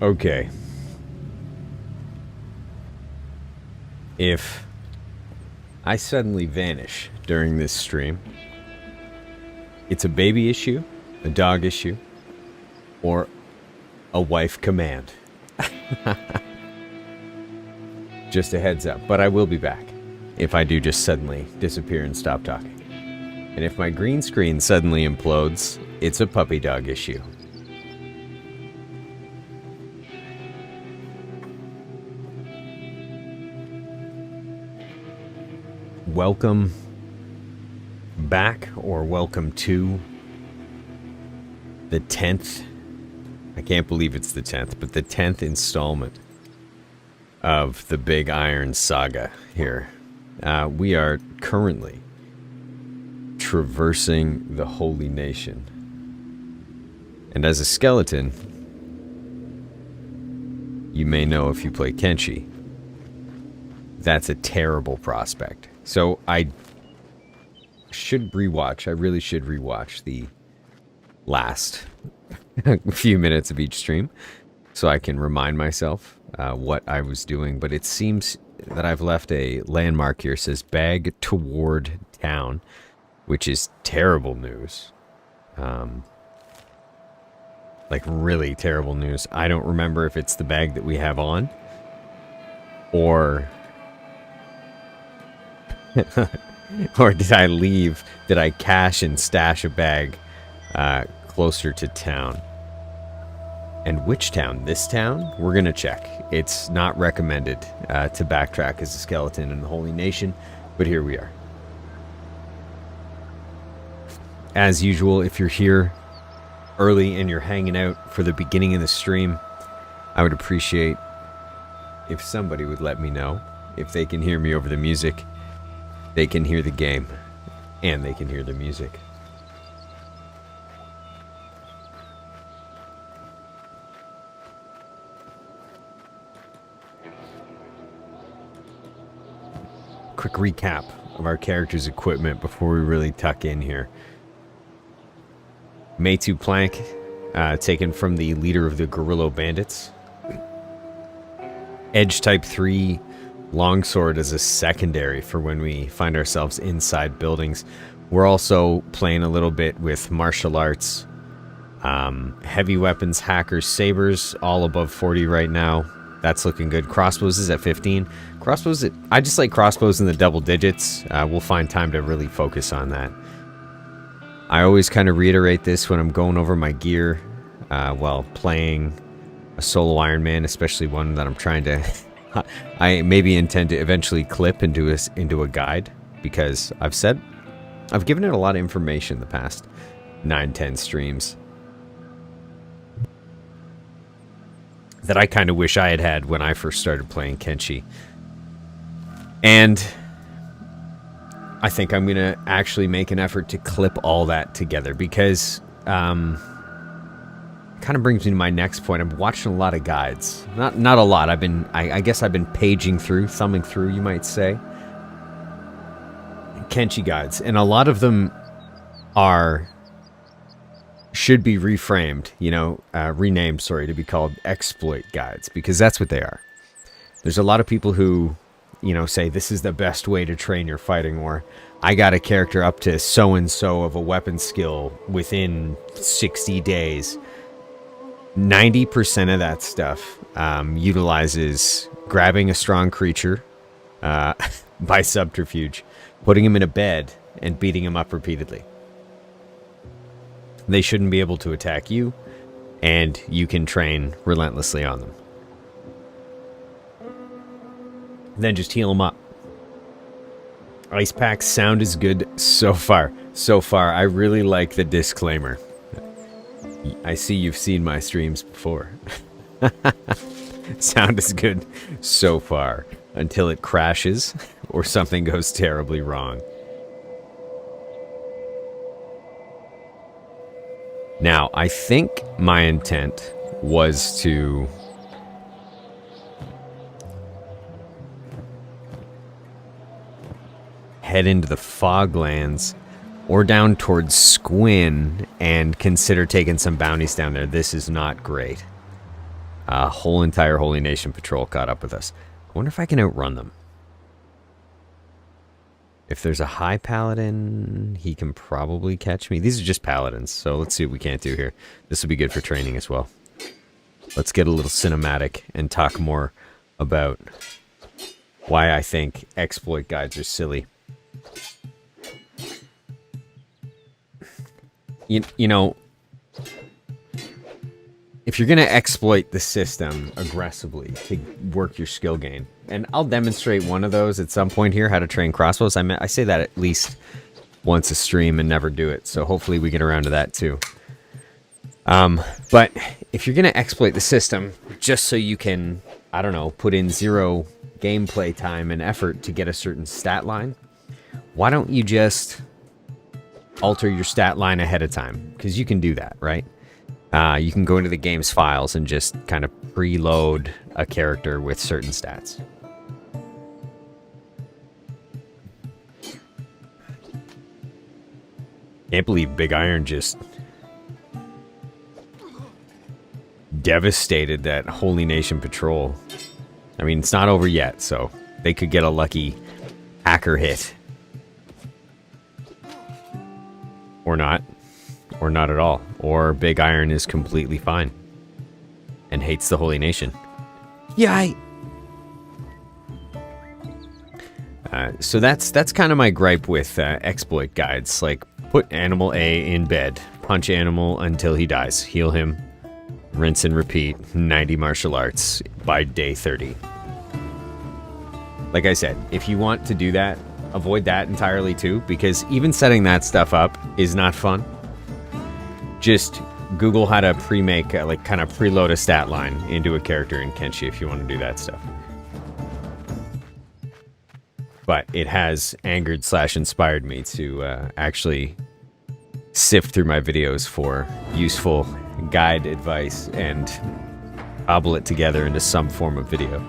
Okay. If I suddenly vanish during this stream, it's a baby issue, a dog issue, or a wife command. Just a heads up. But I will be back if I do just suddenly disappear and stop talking. And if my green screen suddenly implodes, it's a puppy dog issue. Welcome back, or welcome to the 10th, I can't believe it's the 10th, but the 10th installment of the Big Iron Saga here. We are currently traversing the Holy Nation. And as a skeleton, you may know if you play Kenshi, that's a terrible prospect. So I should rewatch, I really should rewatch the last few minutes of each stream so I can remind myself what I was doing. But it seems that I've left a landmark here. It says bag toward town, which is terrible news. Like really terrible news. I don't remember if it's the bag that we have on or or did I leave? Did I cache and stash a bag closer to town? And which town? This town? We're going to check. It's not recommended to backtrack as a skeleton in the Holy Nation, but here we are. As usual, if you're here early and you're hanging out for the beginning of the stream, I would appreciate if somebody would let me know if they can hear me over the music. They can hear the game, and they can hear the music. Quick recap of our character's equipment before we really tuck in here. Meitu plank, taken from the leader of the Guerrilla Bandits. Edge type 3 longsword as a secondary for when we find ourselves inside buildings. We're also playing a little bit with martial arts, heavy weapons, hackers, sabers, all above 40 right now. That's looking good. Crossbows is at 15. Crossbows, I just like crossbows in the double digits. We'll find time to really focus on that. I always kind of reiterate this when I'm going over my gear while playing a solo Ironman, especially one that I'm trying to... I maybe intend to eventually clip into a guide, because I've given it a lot of information the past 9-10 streams that I kind of wish I had when I first started playing Kenshi. And I think I'm going to actually make an effort to clip all that together, because kind of brings me to my next point. I'm watching a lot of guides. Not a lot. I guess I've been paging through, thumbing through, you might say, Kenshi guides, and a lot of them should be reframed, renamed, to be called exploit guides, because that's what they are. There's a lot of people who, say this is the best way to train your fighting, or I got a character up to so-and-so of a weapon skill within 60 days. 90% of that stuff utilizes grabbing a strong creature by subterfuge, putting him in a bed, and beating him up repeatedly. They shouldn't be able to attack you, and you can train relentlessly on them. Then just heal them up. Ice packs sound is good so far. So far, I really like the disclaimer. I see you've seen my streams before. Sound is good so far, until it crashes or something goes terribly wrong. Now, I think my intent was to head into the Foglands or down towards Squinn and consider taking some bounties down there. This is not great. A whole entire Holy Nation patrol caught up with us. I wonder if I can outrun them. If there's a high paladin, he can probably catch me. These are just paladins, so let's see what we can't do here. This will be good for training as well. Let's get a little cinematic and talk more about why I think exploit guides are silly. You know, if you're going to exploit the system aggressively to work your skill gain, and I'll demonstrate one of those at some point here, how to train crossbows. I say that at least once a stream and never do it, so hopefully we get around to that too. But if you're going to exploit the system just so you can, I don't know, put in 0 gameplay time and effort to get a certain stat line, why don't you just alter your stat line ahead of time? Because you can do that, right? You can go into the game's files and just kind of preload a character with certain stats. Can't believe Big Iron just devastated that Holy Nation patrol. I mean, it's not over yet, so they could get a lucky hacker hit. Or not. Or not at all. Or Big Iron is completely fine and hates the Holy Nation. Yay! So that's kind of my gripe with exploit guides. Like, put Animal A in bed, punch Animal until he dies, heal him, rinse and repeat, 90 martial arts by day 30. Like I said, if you want to do that, avoid that entirely too, because even setting that stuff up is not fun. Just Google how to pre-make, like kind of preload a stat line into a character in Kenshi if you want to do that stuff. But it has angered/inspired me to actually sift through my videos for useful guide advice and cobble it together into some form of video.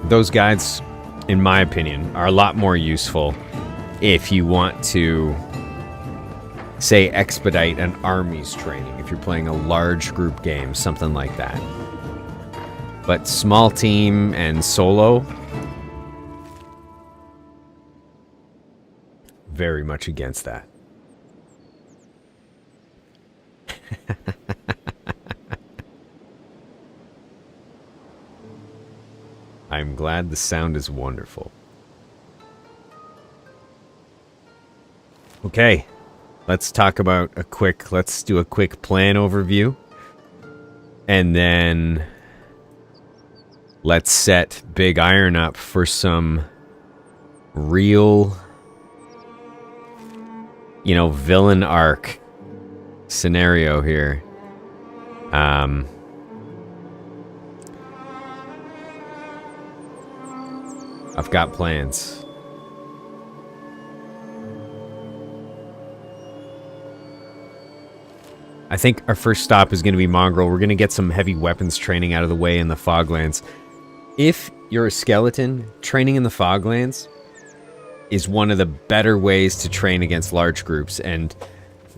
Those guides, in my opinion, are a lot more useful if you want to, say, expedite an army's training, if you're playing a large group game, something like that. But small team and solo, very much against that. I'm glad the sound is wonderful. Okay, let's talk about let's do a quick plan overview. And then let's set Big Iron up for some real, villain arc scenario here. I've got plans. I think our first stop is going to be Mongrel. We're going to get some heavy weapons training out of the way in the Foglands. If you're a skeleton, training in the Foglands is one of the better ways to train against large groups. And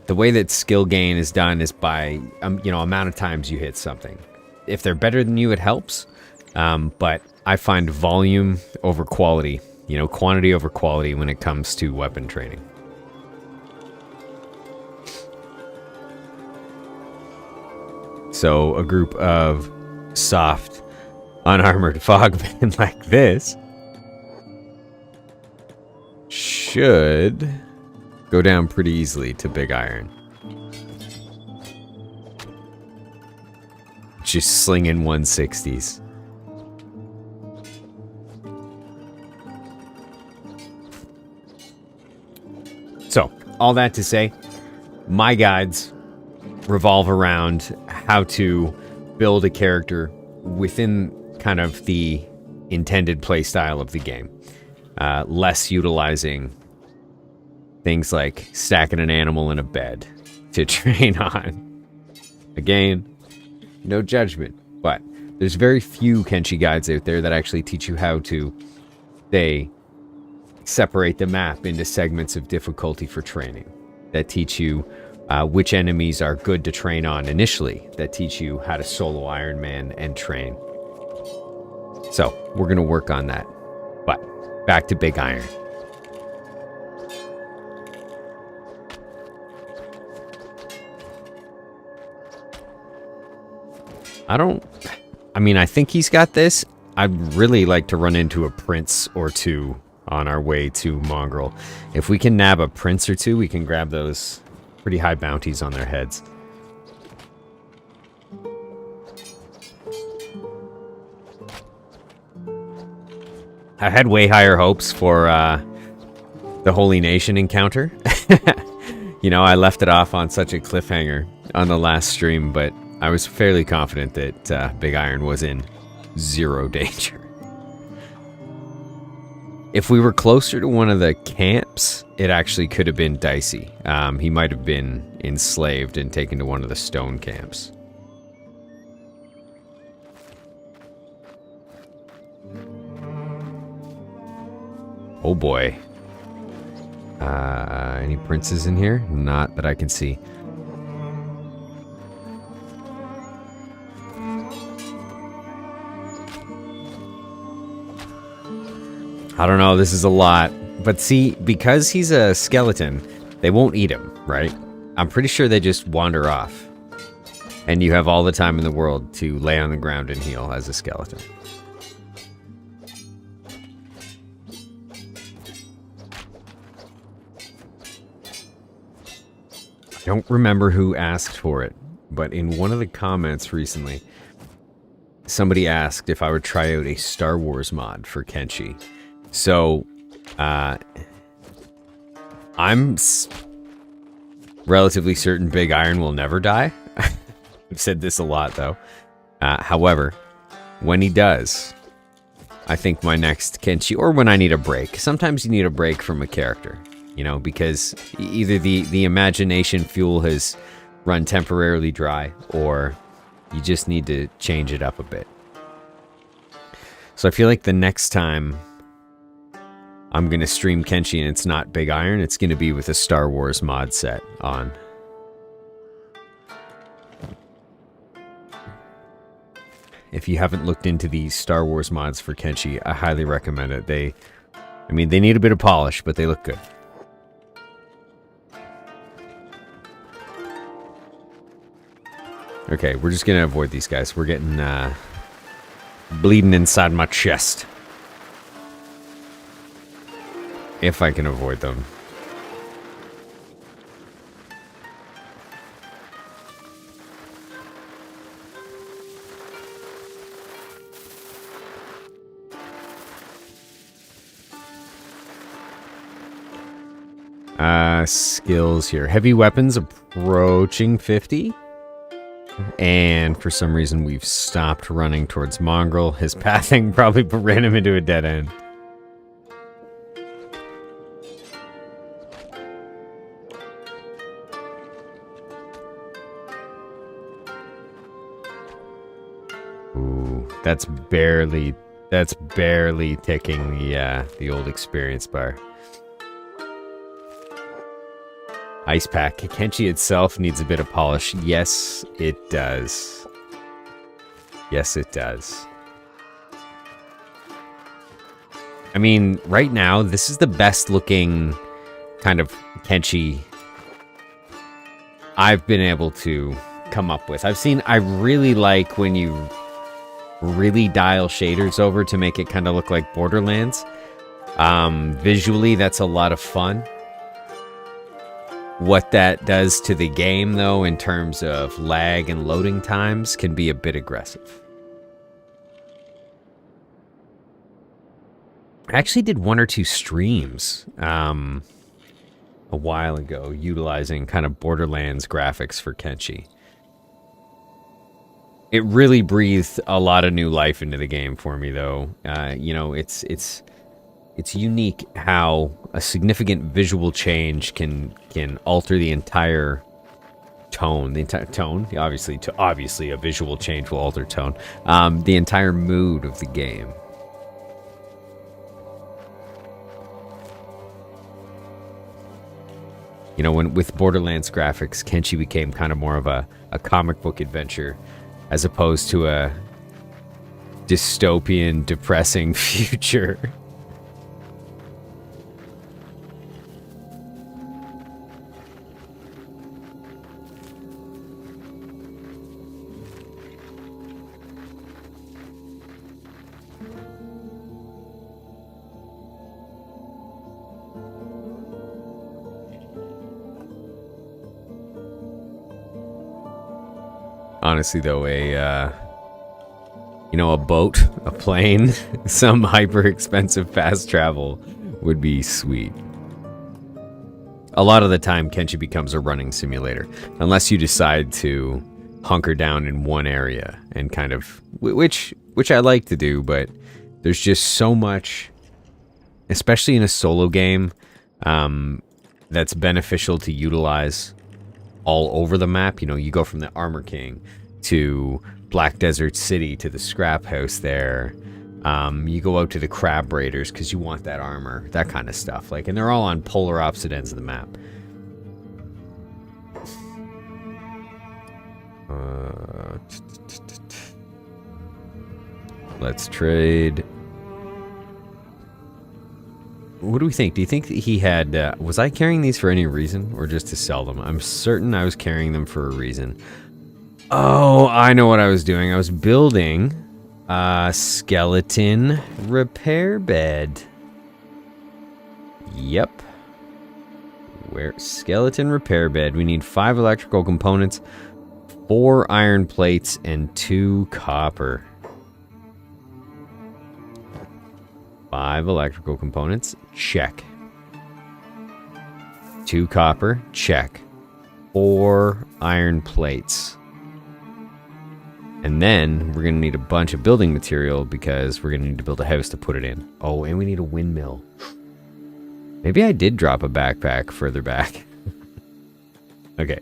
the way that skill gain is done is by, amount of times you hit something. If they're better than you, it helps. But I find volume over quality, quantity over quality when it comes to weapon training. So a group of soft, unarmored fogmen like this should go down pretty easily to Big Iron. Just slinging 160s. So, all that to say, my guides revolve around how to build a character within kind of the intended playstyle of the game. Less utilizing things like stacking an animal in a bed to train on. Again, no judgment, but there's very few Kenshi guides out there that actually teach you how to, say, separate the map into segments of difficulty for training that teach you which enemies are good to train on initially, that teach you how to solo Ironman and train. So we're going to work on that. But back to Big Iron. I think he's got this. I'd really like to run into a prince or two on our way to Mongrel. If we can nab a prince or two, we can grab those pretty high bounties on their heads. I had way higher hopes for the Holy Nation encounter. I left it off on such a cliffhanger on the last stream, but I was fairly confident that Big Iron was in zero danger. If we were closer to one of the camps, it actually could have been dicey. He might have been enslaved and taken to one of the stone camps. Oh boy. Any princes in here? Not that I can see. I don't know, this is a lot. But see, because he's a skeleton, they won't eat him, right? I'm pretty sure they just wander off. And you have all the time in the world to lay on the ground and heal as a skeleton. I don't remember who asked for it, but in one of the comments recently, somebody asked if I would try out a Star Wars mod for Kenshi. So, I'm relatively certain Big Iron will never die. I've said this a lot, though. However, when he does, I think my next Kenshi, or when I need a break. Sometimes you need a break from a character, because either the imagination fuel has run temporarily dry, or you just need to change it up a bit. So I feel like the next time I'm going to stream Kenshi and it's not Big Iron, it's going to be with a Star Wars mod set on. If you haven't looked into these Star Wars mods for Kenshi, I highly recommend it. They need a bit of polish, but they look good. Okay, we're just going to avoid these guys. We're getting bleeding inside my chest. If I can avoid them. Skills here. Heavy weapons approaching 50. And for some reason we've stopped running towards Mongrel. His pathing probably ran him into a dead end. Ooh, that's barely ticking the old experience bar. Ice pack. Kenshi itself needs a bit of polish. Yes, it does. Yes, it does. I mean, right now, this is the best looking kind of Kenshi I've been able to come up with. I really like when you really dial shaders over to make it kind of look like Borderlands. Visually, that's a lot of fun. What that does to the game, though, in terms of lag and loading times, can be a bit aggressive. I actually did 1 or 2 streams a while ago utilizing kind of Borderlands graphics for Kenshi. It really breathed a lot of new life into the game for me, though. It's unique how a significant visual change can alter the entire tone. The entire tone, obviously, a visual change will alter tone. The entire mood of the game. You know, when with Borderlands graphics, Kenshi became kind of more of a comic book adventure as opposed to a dystopian, depressing future. Honestly, though, a boat, a plane, some hyper expensive fast travel would be sweet. A lot of the time, Kenshi becomes a running simulator, unless you decide to hunker down in one area and kind of, which I like to do, but there's just so much, especially in a solo game, that's beneficial to utilize all over the map. You know, you go from the Armor King to Black Desert City to the scrap house there. You go out to the Crab Raiders because you want that armor, that kind of stuff. Like, and they're all on polar opposite ends of the map. Let's trade. What do we think? Do you think that he had... was I carrying these for any reason or just to sell them? I'm certain I was carrying them for a reason. Oh, I know what I was doing. I was building a skeleton repair bed. Yep. Where? Skeleton repair bed. We need 5 electrical components, 4 iron plates, and 2 copper. 5 electrical components, check. 2 copper, check. 4 iron plates. And then we're going to need a bunch of building material because we're going to need to build a house to put it in. Oh, and we need a windmill. Maybe I did drop a backpack further back. Okay.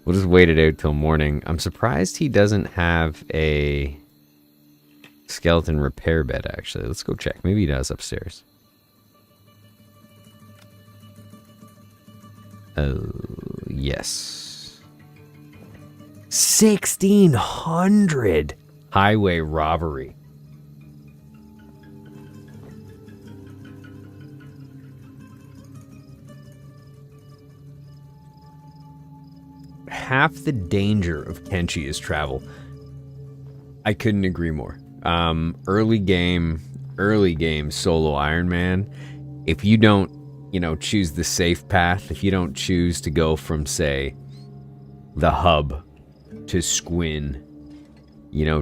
We'll just wait it out till morning. I'm surprised he doesn't have a skeleton repair bed, actually. Let's go check. Maybe he does upstairs. Oh, yes. 1,600! Highway robbery. Half the danger of Kenshi is travel. I couldn't agree more. Early game solo Ironman. If you don't, choose the safe path, if you don't choose to go from, say, the hub to Squinn,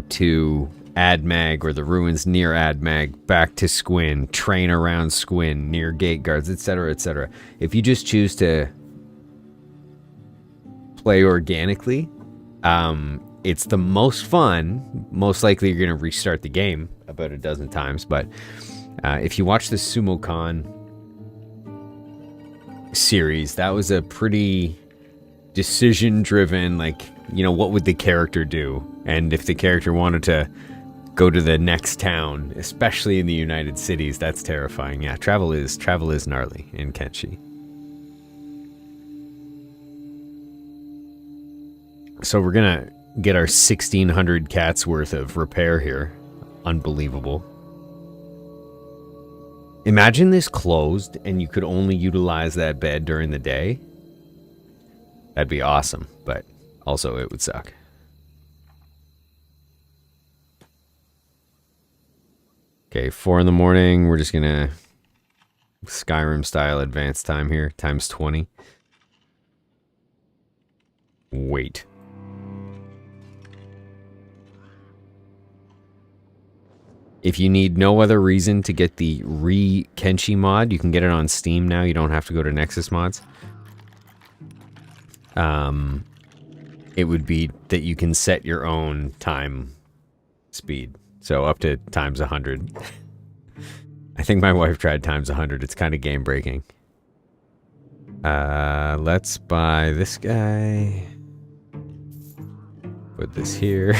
to Admag or the ruins near Admag, back to Squinn, train around Squinn, near gate guards, etc., etc. If you just choose to play organically, it's the most fun. Most likely you're going to restart the game about a dozen times, but if you watch the SumoCon series, that was a pretty decision-driven, what would the character do? And if the character wanted to go to the next town, especially in the United Cities, that's terrifying. Yeah, travel is gnarly in Kenshi. So we're gonna get our 1,600 cats worth of repair here. Unbelievable. Imagine this closed and you could only utilize that bed during the day. That'd be awesome, but also it would suck. Okay, 4 in the morning. We're just gonna Skyrim style advanced time here, times 20. Wait. If you need no other reason to get the Kenshi mod, you can get it on Steam now. You don't have to go to Nexus Mods. It would be that you can set your own time speed. So up to times 100. I think my wife tried times 100. It's kind of game breaking. Let's buy this guy. Put this here.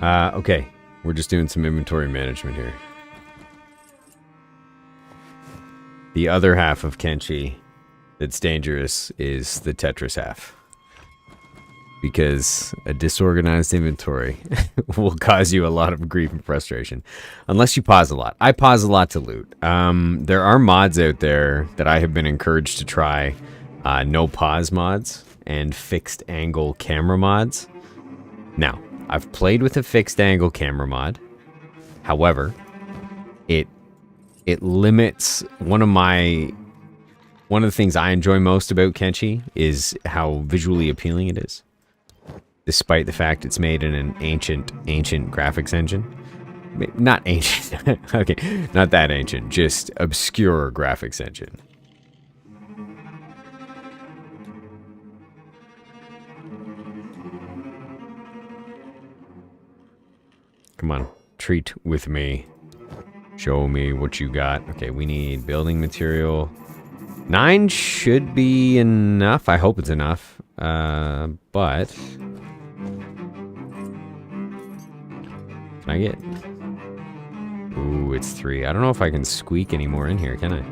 Okay. We're just doing some inventory management here. The other half of Kenshi that's dangerous is the Tetris half. Because a disorganized inventory will cause you a lot of grief and frustration. Unless you pause a lot. I pause a lot to loot. There are mods out there that I have been encouraged to try. No pause mods and fixed angle camera mods. Now, I've played with a fixed angle camera mod. However, it limits one of the things I enjoy most about Kenshi is how visually appealing it is. Despite the fact it's made in an ancient graphics engine. Not ancient. Okay, not that ancient. Just obscure graphics engine. Come on, treat with me. Show me what you got. Okay, we need building material. 9 should be enough. I hope it's enough. But... Can I get... Ooh, it's 3. I don't know if I can squeak any more in here, can I?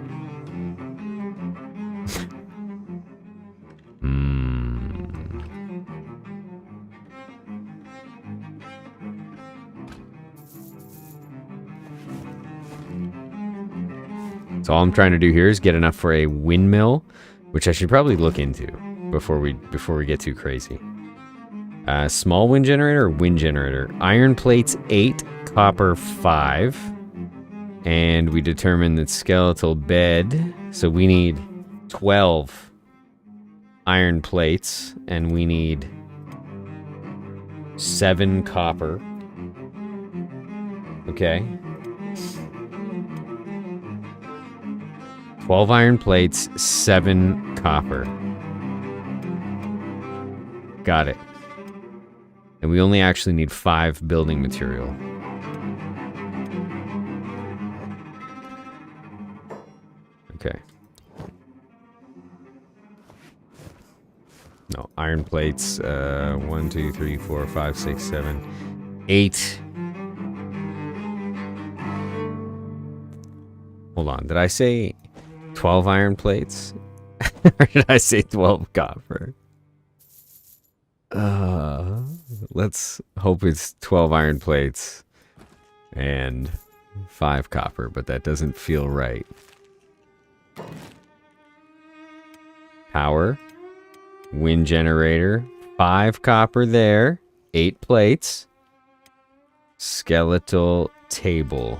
So all I'm trying to do here is get enough for a windmill, which I should probably look into before we get too crazy. Small wind generator or wind generator? Iron plates 8, copper 5, and we determined that skeletal bed. So we need 12 iron plates, and we need 7 copper. Okay. 12 iron plates, 7 copper. Got it. And we only actually need 5 building material. Okay. No, iron plates. 1, 2, 3, 4, 5, 6, 7, 8. Hold on. Did I say 12 iron plates? Or did I say 12 copper? Let's hope it's 12 iron plates and 5 copper, but that doesn't feel right. Power. Wind generator. 5 copper there. 8 plates. Skeletal table.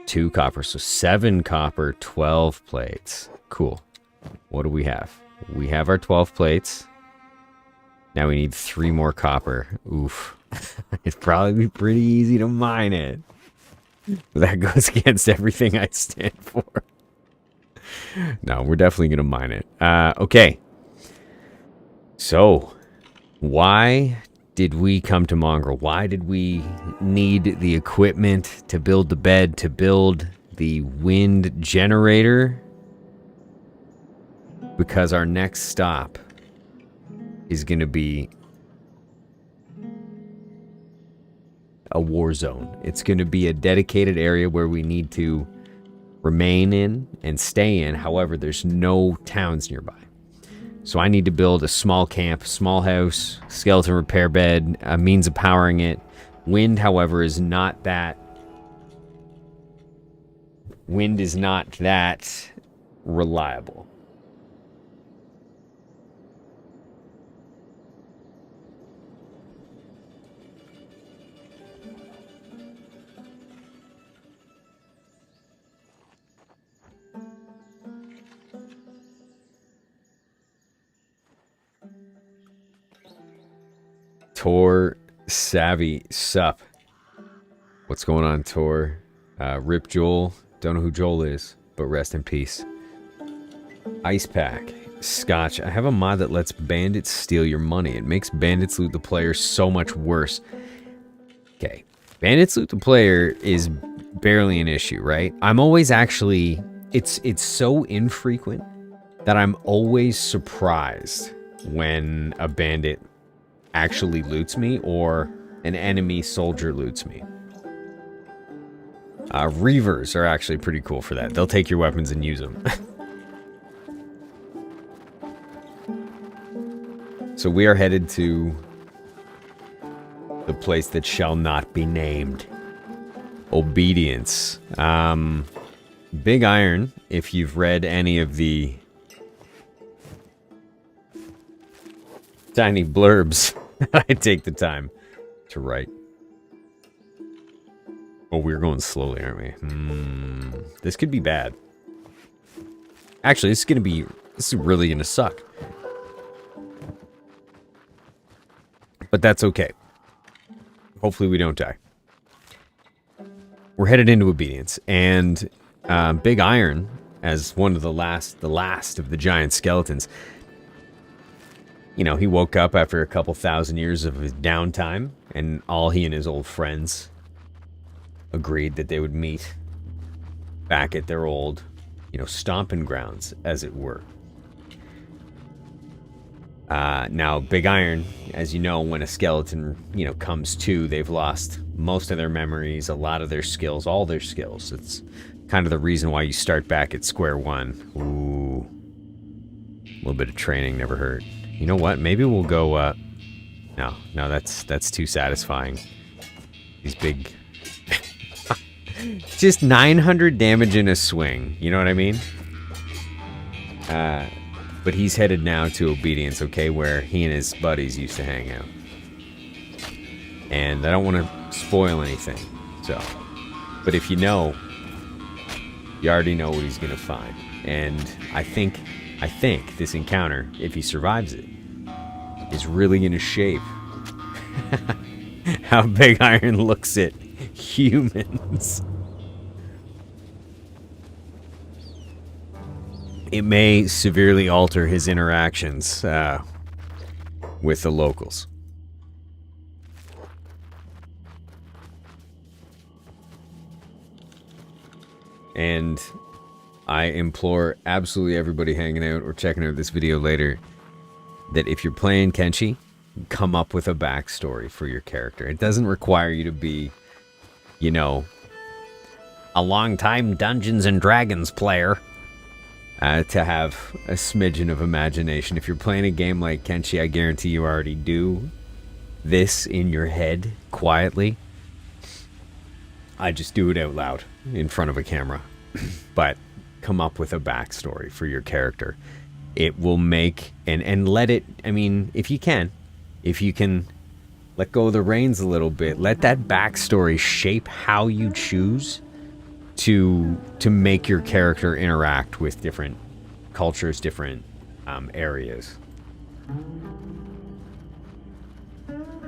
2 copper. So 7 copper, 12 plates. Cool. What do we have? We have our 12 plates. Now we need 3 more copper. Oof. It'd probably be pretty easy to mine it. That goes against everything I stand for. No, we're definitely going to mine it. Okay. So, why did we come to Mongrel? Why did we need the equipment to build the bed, to build the wind generator? Because our next stop is going to be a war zone. It's going to be a dedicated area where we need to remain in and stay in. However, there's no towns nearby. So I need to build a small camp, small house, skeleton repair bed, a means of powering it. Wind, however, is not that... Wind is not that reliable. Tor Savvy Sup. What's going on, Tor? Rip Joel. Don't know who Joel is, but rest in peace. Ice Pack. Scotch. I have a mod that lets bandits steal your money. It makes bandits loot the player so much worse. Okay. Bandits loot the player is barely an issue, right? I'm always actually... It's so infrequent that I'm always surprised when a bandit actually loots me, or an enemy soldier loots me. Reavers are actually pretty cool for that. They'll take your weapons and use them. So we are headed to the place that shall not be named. Obedience. Big Iron, if you've read any of the tiny blurbs I take the time to write. Oh, we're going slowly, aren't we? This could be bad. Actually, this is really gonna suck. But that's okay. Hopefully we don't die. We're headed into Obedience, and Big Iron, as one of the last of the giant skeletons, you know, he woke up after a couple thousand years of his downtime, and all he and his old friends agreed that they would meet back at their old, you know, stomping grounds, as it were. Now, Big Iron, as you know, when a skeleton, you know, comes to, they've lost most of their memories, a lot of their skills, all their skills. It's kind of the reason why you start back at square one. Ooh. A little bit of training never hurt. You know what? Maybe we'll go, no, that's too satisfying. These big... Just 900 damage in a swing. You know what I mean? But he's headed now to Obedience, okay, where he and his buddies used to hang out. And I don't want to spoil anything, so... But if you know, you already know what he's going to find. And I think this encounter, if he survives it, is really going to shape how Big Iron looks at humans. It may severely alter his interactions with the locals. And I implore absolutely everybody hanging out or checking out this video later that if you're playing Kenshi, come up with a backstory for your character. It doesn't require you to be, you know, a long-time Dungeons and Dragons player. To have a smidgen of imagination. If you're playing a game like Kenshi, I guarantee you already do this in your head quietly. I just do it out loud in front of a camera. But come up with a backstory for your character. It will make, and let it, I mean, if you can let go of the reins a little bit, let that backstory shape how you choose to make your character interact with different cultures, different areas.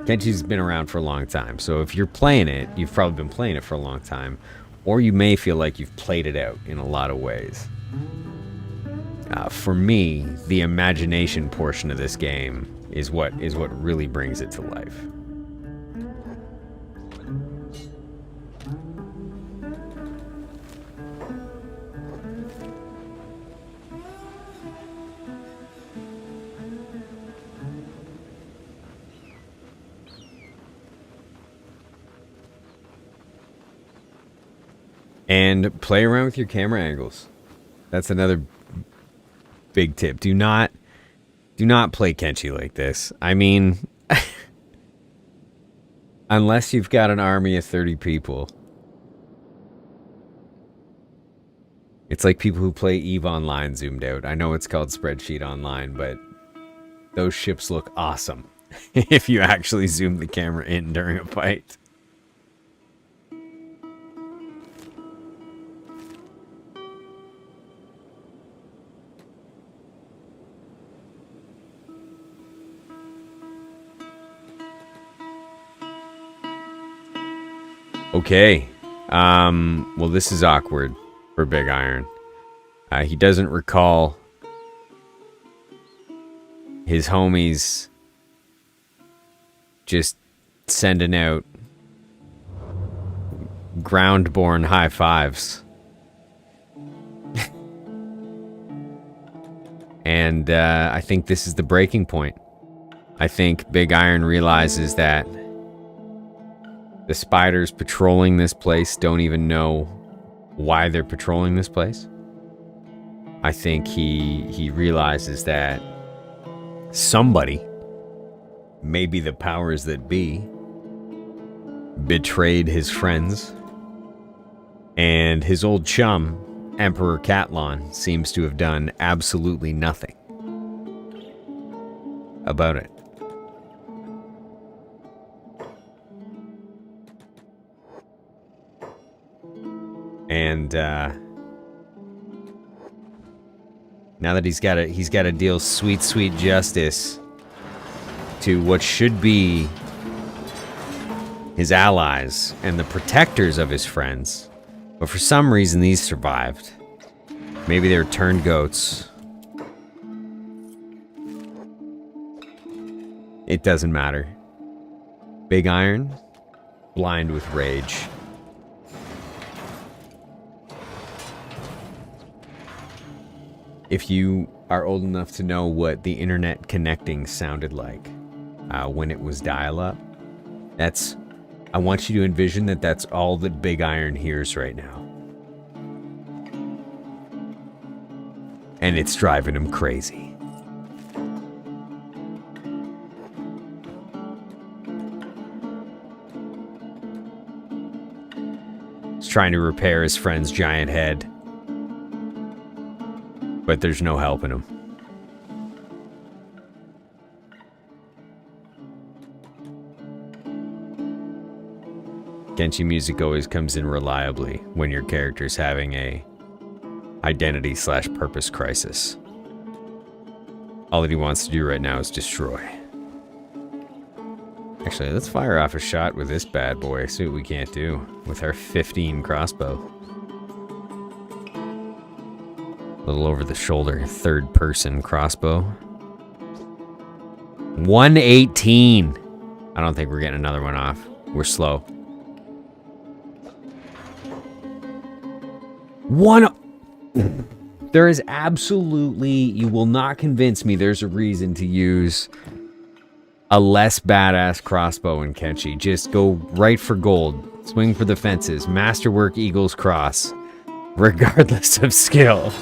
Kenshi's been around for a long time, so if you're playing it, you've probably been playing it for a long time, or you may feel like you've played it out in a lot of ways. For me, the imagination portion of this game is what really brings it to life. And play around with your camera angles. That's another big tip. Do not play Kenshi like this. I mean, unless you've got an army of 30 people. It's like people who play EVE Online zoomed out. I know it's called Spreadsheet Online, but those ships look awesome if you actually zoom the camera in during a fight. Okay, well, this is awkward for Big Iron. He doesn't recall his homies just sending out ground-born high fives. And I think this is the breaking point. I think Big Iron realizes that The spiders patrolling this place don't even know why they're patrolling this place. I think he realizes that somebody, maybe the powers that be, betrayed his friends, and his old chum, Emperor Catlon, seems to have done absolutely nothing about it. And now that he's got to deal sweet justice to what should be his allies and the protectors of his friends, but for some reason these survived. Maybe they were turned goats. It doesn't matter. Big Iron, blind with rage. If you are old enough to know what the internet connecting sounded like when it was dial-up, I want you to envision that that's all that Big Iron hears right now. And it's driving him crazy. He's trying to repair his friend's giant head, but there's no helping him. Kenshi music always comes in reliably when your character's having a identity/purpose crisis. All that he wants to do right now is destroy. Actually, let's fire off a shot with this bad boy, see what we can't do with our 15 crossbow. A little over the shoulder, third person crossbow. 118. I don't think we're getting another one off. We're slow. There is absolutely, you will not convince me there's a reason to use a less badass crossbow in Kenshi. Just go right for gold. Swing for the fences. Masterwork Eagle's Cross. Regardless of skill.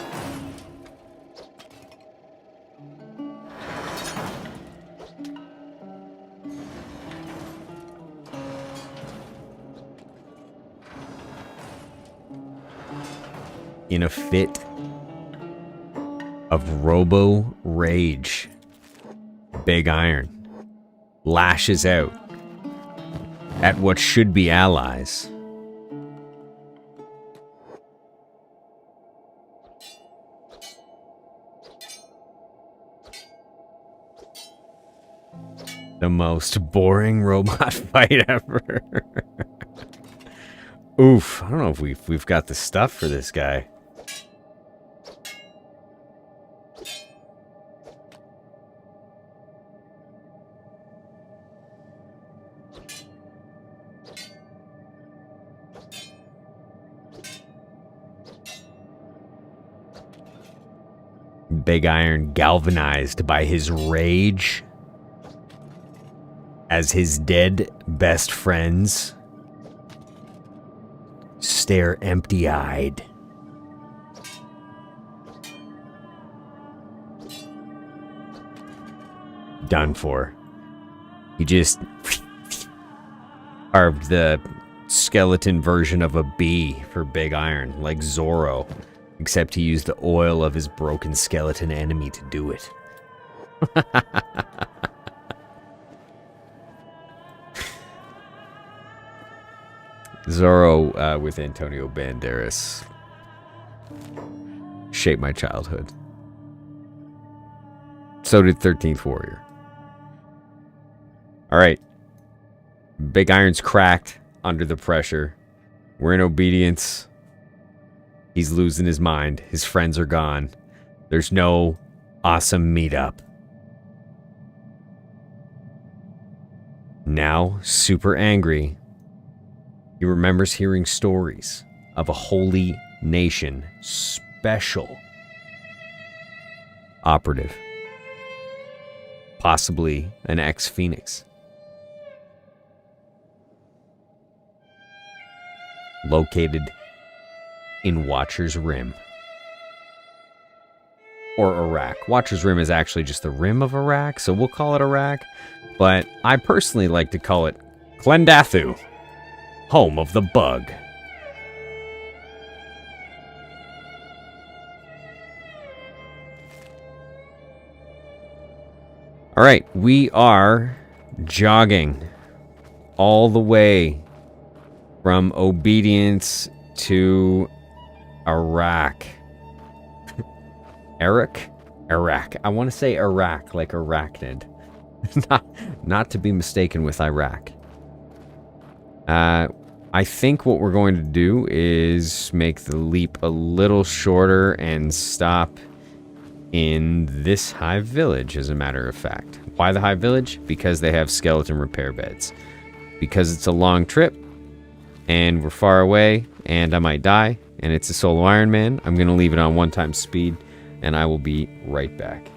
In a fit of robo rage, Big Iron lashes out at what should be allies. The most boring robot fight ever. Oof, I don't know if we've got the stuff for this guy. Big Iron, galvanized by his rage, as his dead best friends stare empty-eyed. Done for. He just carved the skeleton version of a bee for Big Iron, like Zorro. Except he used the oil of his broken skeleton enemy to do it. Zorro with Antonio Banderas shaped my childhood. So did 13th Warrior. Alright. Big Iron's cracked under the pressure. We're in obedience. He's losing his mind. His friends are gone. There's no awesome meetup. Now, super angry, he remembers hearing stories of a holy nation special operative. Possibly an ex-Phoenix. located in Watcher's Rim. Or Iraq. Watcher's Rim is actually just the rim of Iraq, so we'll call it Iraq. But I personally like to call it Clendathu, home of the bug. Alright, we are jogging all the way from Obedience to Iraq. Iraq. I want to say Iraq, like arachnid. not to be mistaken with Iraq. I think what we're going to do is make the leap a little shorter and stop in this Hive Village, as a matter of fact. Why the Hive Village? Because they have skeleton repair beds. Because it's a long trip, and we're far away, and I might die, and it's a solo Ironman, I'm going to leave it on 1x speed, and I will be right back.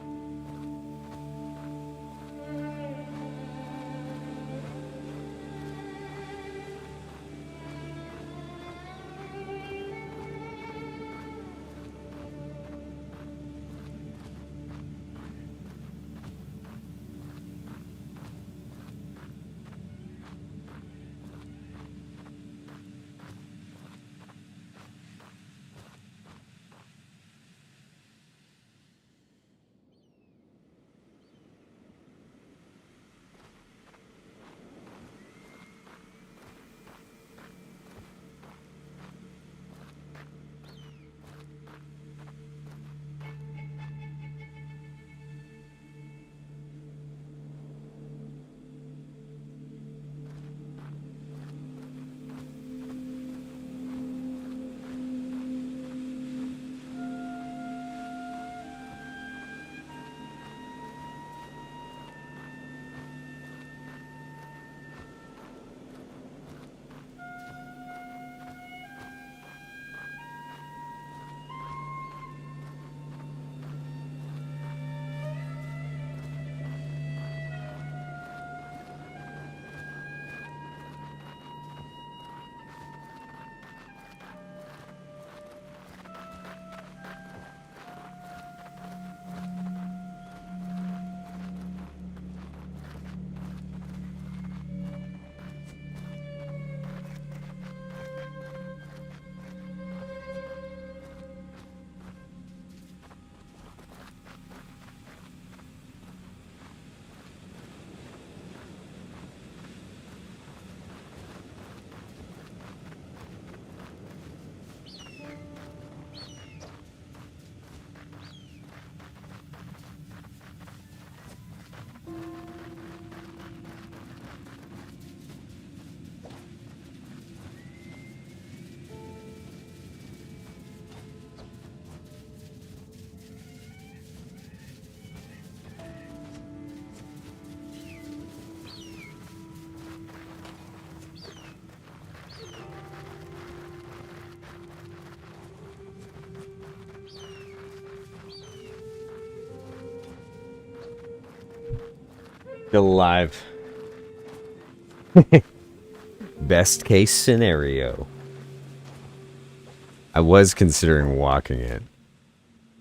Still alive. Best case scenario. I was considering walking it.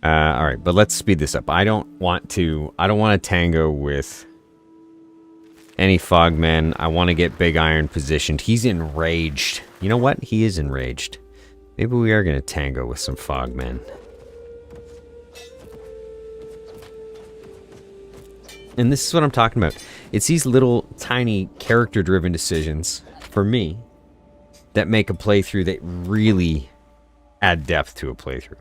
Alright, but let's speed this up. I don't want to tango with any Fogmen. I want to get Big Iron positioned. He's enraged. You know what? He is enraged. Maybe we are going to tango with some Fogmen. And this is what I'm talking about. It's these little, tiny, character-driven decisions, for me, that make a playthrough that really add depth to a playthrough.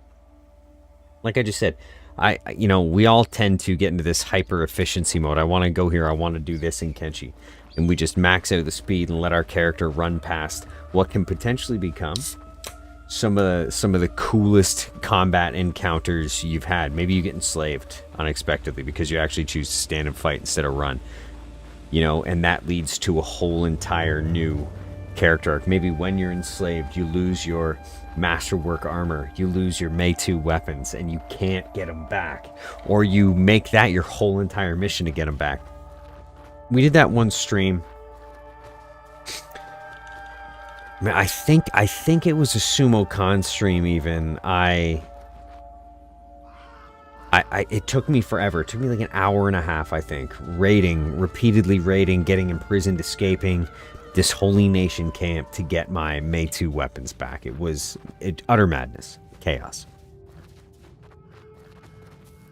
Like I just said, we all tend to get into this hyper-efficiency mode. I want to go here, I want to do this in Kenshi. And we just max out the speed and let our character run past what can potentially become some of the coolest combat encounters you've had. Maybe you get enslaved unexpectedly because you actually choose to stand and fight instead of run. And that leads to a whole entire new character arc. Maybe when you're enslaved, you lose your masterwork armor, you lose your Mei-2 weapons, and you can't get them back. Or you make that your whole entire mission to get them back. We did that one stream mean, I think it was a Sumo Con stream even. It took me forever. It took me like an hour and a half, I think. Repeatedly raiding, getting imprisoned, escaping this Holy Nation camp to get my Mei-2 weapons back. It was utter madness. Chaos.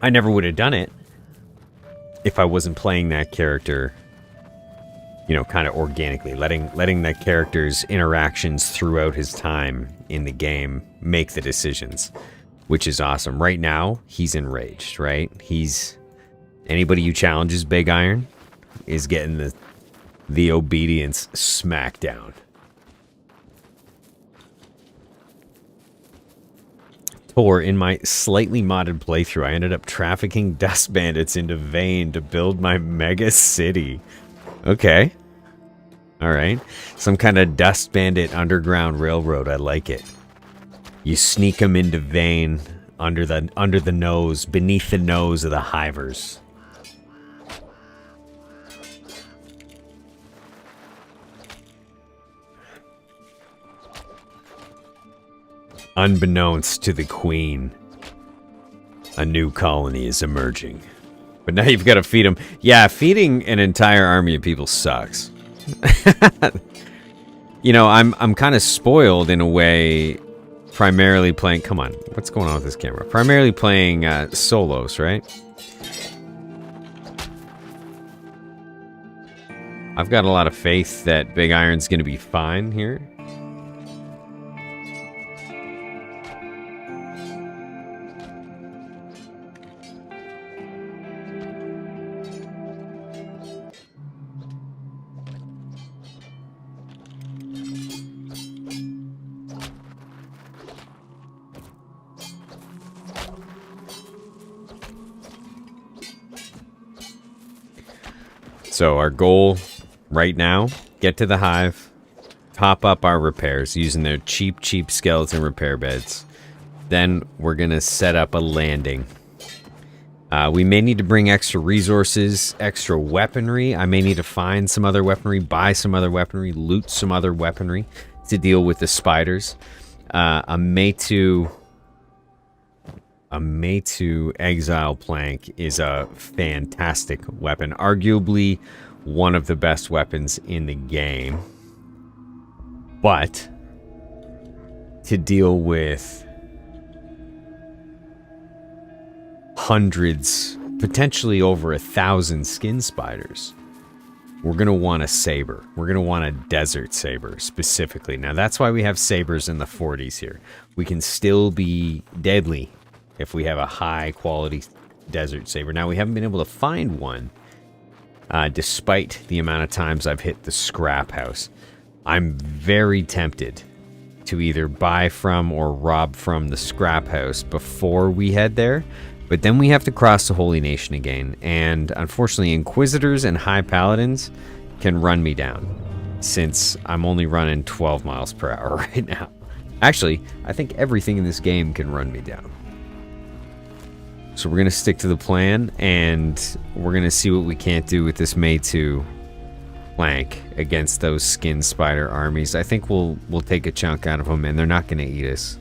I never would have done it if I wasn't playing that character, you know, kind of organically. Letting that character's interactions throughout his time in the game make the decisions. Which is awesome. Right now, he's enraged, right? Anybody who challenges Big Iron is getting the obedience smackdown. Tor, in my slightly modded playthrough, I ended up trafficking dust bandits into Vane to build my mega city. Okay. Alright. Some kind of dust bandit underground railroad. I like it. You sneak them into Vane under the nose, beneath the nose of the hivers. Unbeknownst to the Queen, a new colony is emerging. But now you've got to feed them. Yeah, feeding an entire army of people sucks. You know, I'm kind of spoiled in a way. Primarily playing... Come on. What's going on with this camera? Primarily playing solos, right? I've got a lot of faith that Big Iron's going to be fine here. So our goal right now, get to the hive, top up our repairs using their cheap skeleton repair beds. Then we're going to set up a landing. We may need to bring extra resources, extra weaponry. I may need to find some other weaponry, buy some other weaponry, loot some other weaponry to deal with the spiders. A Mei-2 exile plank is a fantastic weapon. Arguably one of the best weapons in the game. But to deal with hundreds, potentially over 1,000 skin spiders, we're going to want a saber. We're going to want a desert saber specifically. Now that's why we have sabers in the 40s here. We can still be deadly if we have a high quality desert saber. Now we haven't been able to find one despite the amount of times I've hit the scrap house. I'm very tempted to either buy from or rob from the scrap house before we head there, but then we have to cross the Holy Nation again, and unfortunately Inquisitors and High Paladins can run me down since I'm only running 12 miles per hour right now. Actually, I think everything in this game can run me down. So we're going to stick to the plan, and we're going to see what we can't do with this Mei-2 plank against those skin spider armies. I think we'll take a chunk out of them, and they're not going to eat us.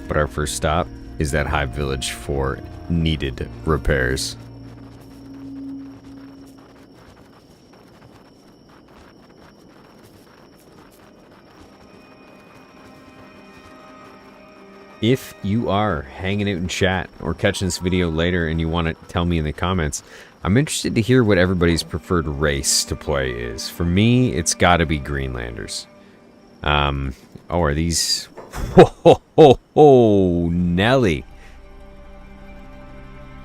But our first stop is that hive village for needed repairs. If you are hanging out in chat or catching this video later and you want to tell me in the comments, I'm interested to hear what everybody's preferred race to play is. For me, it's got to be Greenlanders. Oh, are these... Whoa, Nelly.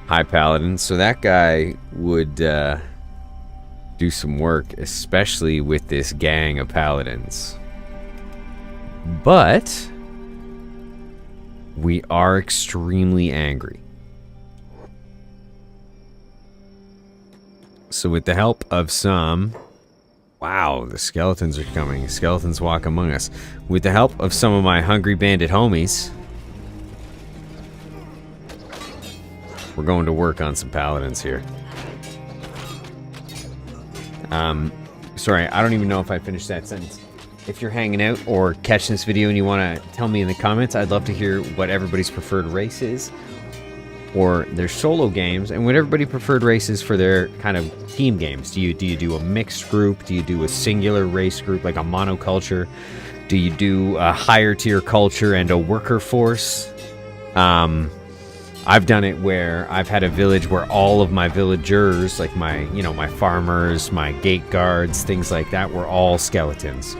High Paladin. So that guy would do some work, especially with this gang of Paladins. But... we are extremely angry. So with the help of some... wow, the skeletons are coming. Skeletons walk among us. With the help of some of my hungry bandit homies, we're going to work on some paladins here. Sorry, I don't even know if I finished that sentence. If you're hanging out or catching this video and you want to tell me in the comments, I'd love to hear what everybody's preferred race is, or their solo games, and what everybody preferred race is for their kind of team games. Do you do a mixed group? Do you do a singular race group, like a monoculture? Do you do a higher tier culture and a worker force? I've done it where I've had a village where all of my villagers, like my farmers, my gate guards, things like that, were all skeletons.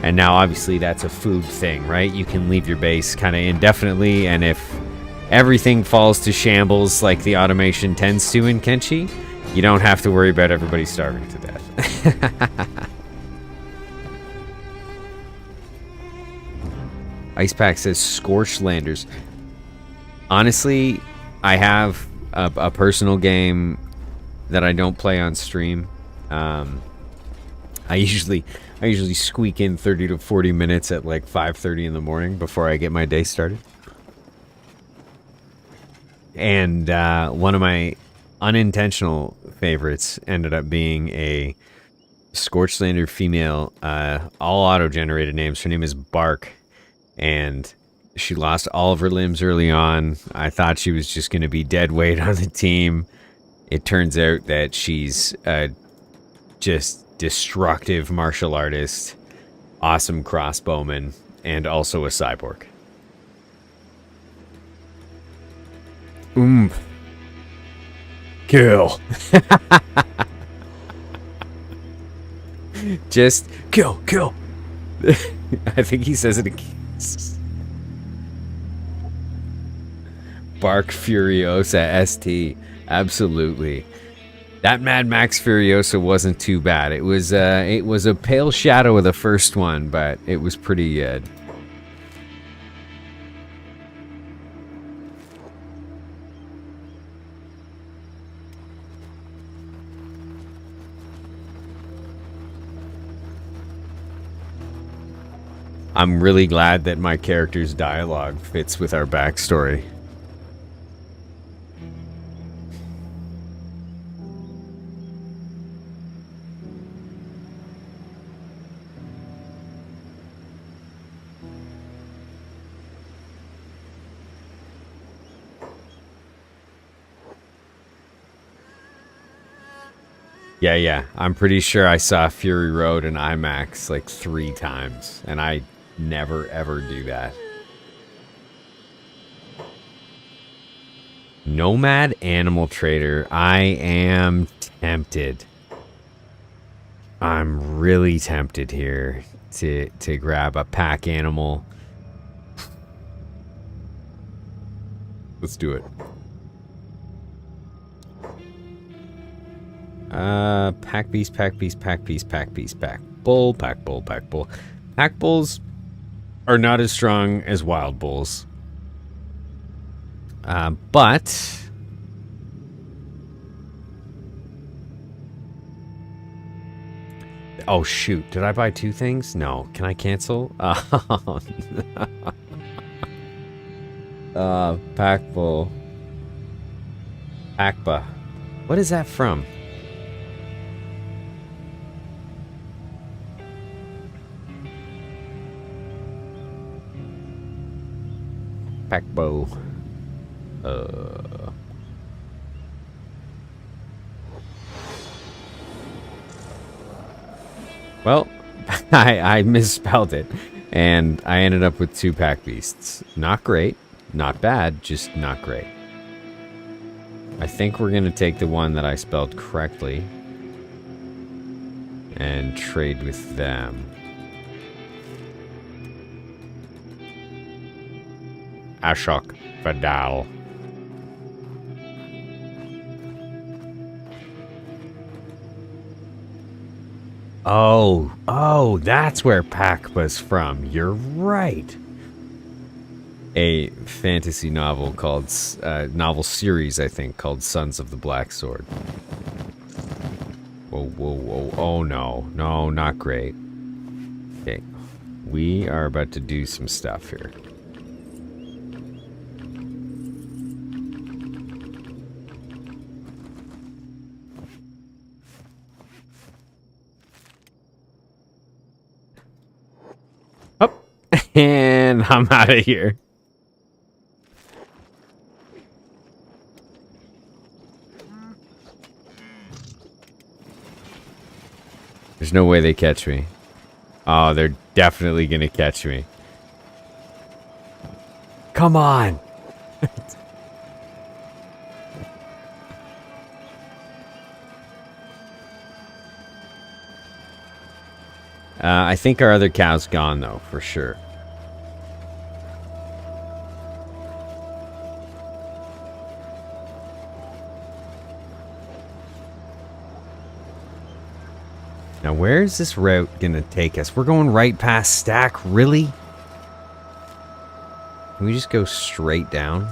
And now obviously that's a food thing, right? You can leave your base kind of indefinitely, and if everything falls to shambles like the automation tends to in Kenshi, you don't have to worry about everybody starving to death. Icepack says Scorched Landers. Honestly, I have a personal game that I don't play on stream. I usually squeak in 30 to 40 minutes at like 5:30 in the morning before I get my day started. And one of my unintentional favorites ended up being a Scorched Lander female, all auto-generated names. Her name is Bark, and she lost all of her limbs early on. I thought she was just going to be dead weight on the team. It turns out that she's just destructive martial artist, awesome crossbowman, and also a cyborg. Kill. Just kill. I think he says it again. Bark Furiosa ST. Absolutely. That Mad Max Furiosa wasn't too bad. It was a pale shadow of the first one, but it was pretty good. I'm really glad that my character's dialogue fits with our backstory. Yeah. I'm pretty sure I saw Fury Road in IMAX like 3 times, and I never ever do that. Nomad Animal Trader. I am tempted. I'm really tempted here to grab a pack animal. Let's do it. Pack beast, pack beast, pack beast, pack beast, pack bull, pack bull, pack bull. Pack bulls are not as strong as wild bulls. But oh shoot, did I buy 2 things? No. Can I cancel? Oh, no. Pack bull. Akba. What is that from? Pack bow. Well, I misspelled it, and I ended up with 2 pack beasts. Not great, not bad, just not great. I think we're gonna take the one that I spelled correctly and trade with them. Ashok Vidal. Oh, that's where Pac was from. You're right. A fantasy novel called, novel series, I think, called Sons of the Black Sword. Whoa. Oh, no. No, not great. Okay. We are about to do some stuff here. And I'm out of here. There's no way they catch me. Oh, they're definitely gonna catch me. Come on! I think our other cow's gone, though, for sure. Now, where is this route gonna take us? We're going right past Stack, really? Can we just go straight down?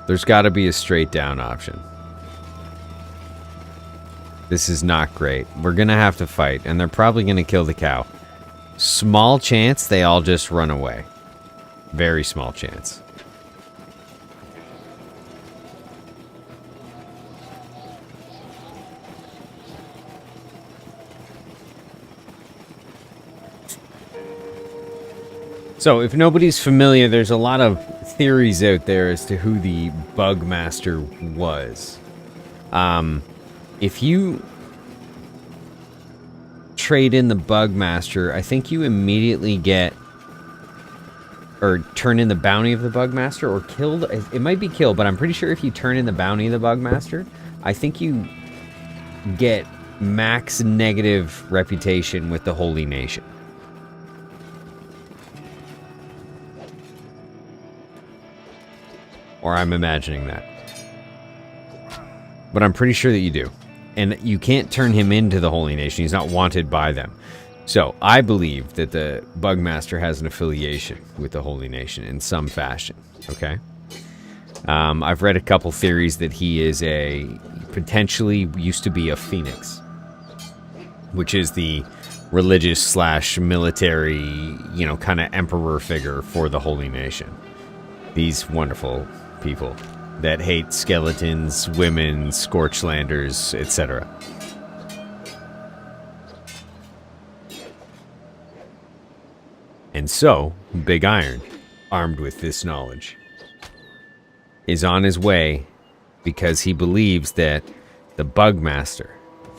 There's gotta be a straight down option. This is not great. We're gonna have to fight, and they're probably gonna kill the cow. Small chance they all just run away. Very small chance. So, if nobody's familiar, there's a lot of theories out there as to who the Bugmaster was. If you trade in the Bugmaster, I think you immediately get, or turn in the bounty of the Bugmaster, or killed. It might be killed, but I'm pretty sure if you turn in the bounty of the Bugmaster, I think you get max negative reputation with the Holy Nation. Or I'm imagining that. But I'm pretty sure that you do. And you can't turn him into the Holy Nation. He's not wanted by them. So I believe that the Bugmaster has an affiliation with the Holy Nation in some fashion. Okay? I've read a couple theories that he is potentially used to be a Phoenix. Which is the religious / military, kind of emperor figure for the Holy Nation. These wonderful people that hate skeletons, women, scorchlanders, etc. And so, Big Iron, armed with this knowledge, is on his way because he believes that the Bugmaster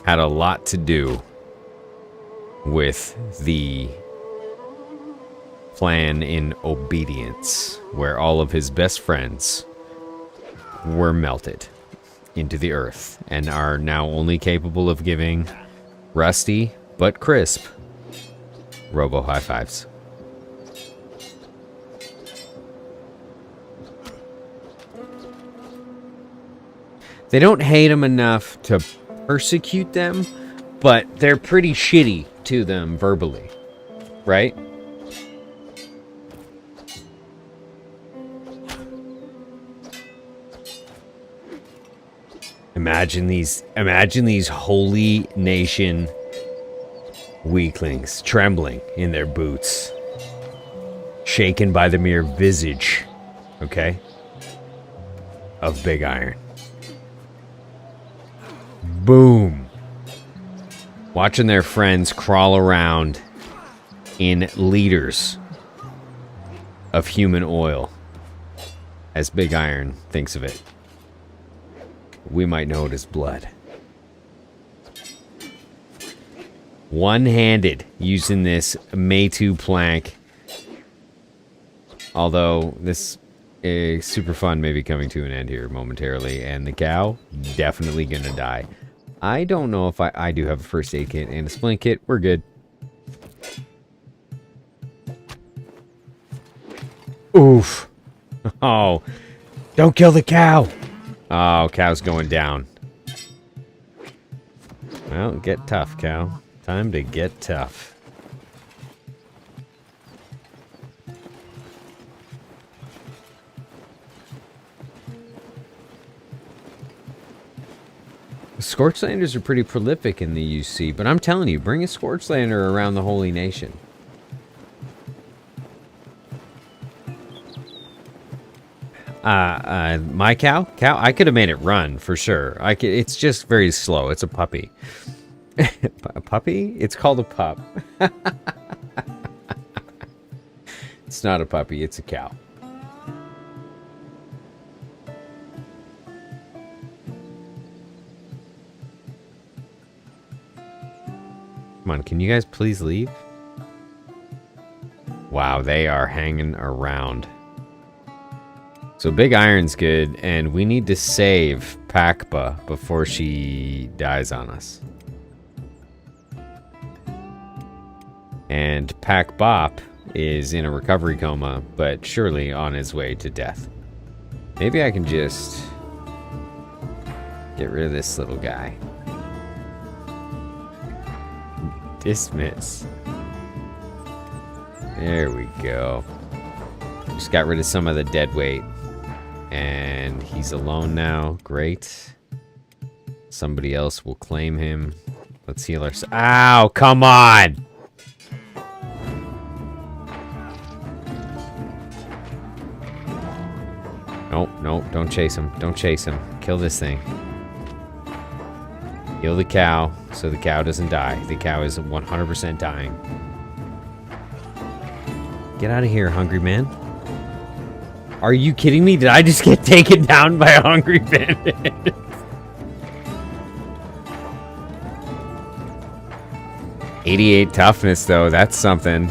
had a lot to do with the plan in Obedience, where all of his best friends were melted into the earth and are now only capable of giving rusty but crisp robo high fives. They don't hate him enough to persecute them, but they're pretty shitty to them verbally, right? Imagine these Holy Nation weaklings trembling in their boots, shaken by the mere visage, okay, of Big Iron. Boom. Watching their friends crawl around in liters of human oil, as Big Iron thinks of it. We might know it as blood. One-handed, using this Meitu plank. Although, this is super fun maybe coming to an end here momentarily. And the cow, definitely gonna die. I don't know if I do have a first aid kit and a splint kit. We're good. Oof. Oh, don't kill the cow. Oh, cow's going down. Well, get tough, cow. Time to get tough. Scorchlanders are pretty prolific in the UC, but I'm telling you, bring a Scorchlander around the Holy Nation. My cow? I could have made it run, for sure. It's just very slow. It's a puppy. A puppy? It's called a pup. It's not a puppy, it's a cow. Come on, can you guys please leave? Wow, they are hanging around. So Big Iron's good, and we need to save Pakba before she dies on us. And Pak Bop is in a recovery coma, but surely on his way to death. Maybe I can just get rid of this little guy. Dismiss. There we go. Just got rid of some of the dead weight. And he's alone now. Great. Somebody else will claim him. Let's heal ourselves. Ow, come on! Nope, nope, don't chase him. Don't chase him. Kill this thing. Heal the cow so the cow doesn't die. The cow is 100% dying. Get out of here, hungry man. Are you kidding me? Did I just get taken down by a hungry bandit? '88 toughness, though. That's something.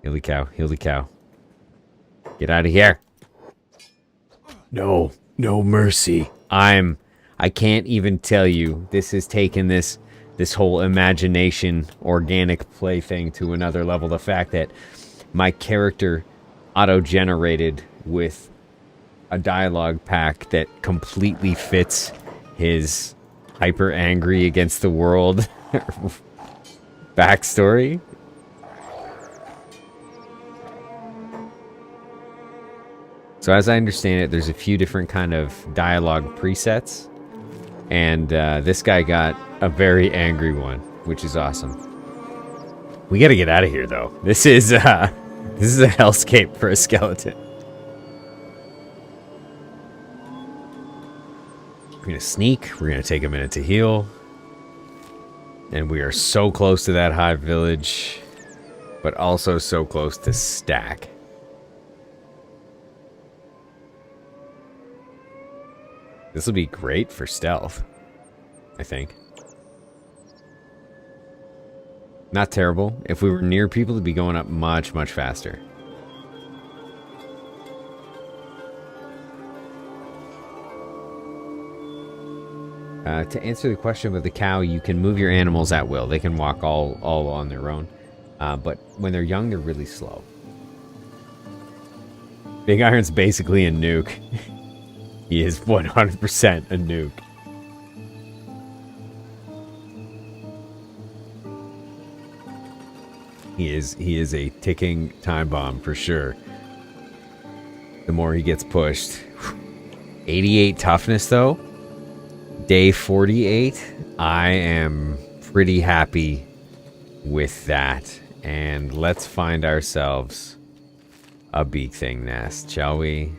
Heal the cow. Heal the cow. Get out of here. No. No mercy. I can't even tell you. This has taken this whole imagination, organic play thing to another level. The fact that my character auto-generated with a dialogue pack that completely fits his hyper angry against the world backstory. So as I understand it, there's a few different kind of dialogue presets. And this guy got a very angry one, which is awesome. We gotta get out of here, though. This is a hellscape for a skeleton. We're gonna sneak. We're gonna take a minute to heal. And we are so close to that hive village, but also so close to stack. This will be great for stealth, I think. Not terrible. If we were near people, it'd be going up much, much faster. To answer the question with the cow, you can move your animals at will. They can walk all on their own. But when they're young, they're really slow. Big Iron's basically a nuke. He is 100% a nuke. He is a ticking time bomb for sure. The more he gets pushed. 88 toughness though. Day 48. I am pretty happy with that. And let's find ourselves a beak thing nest, shall we?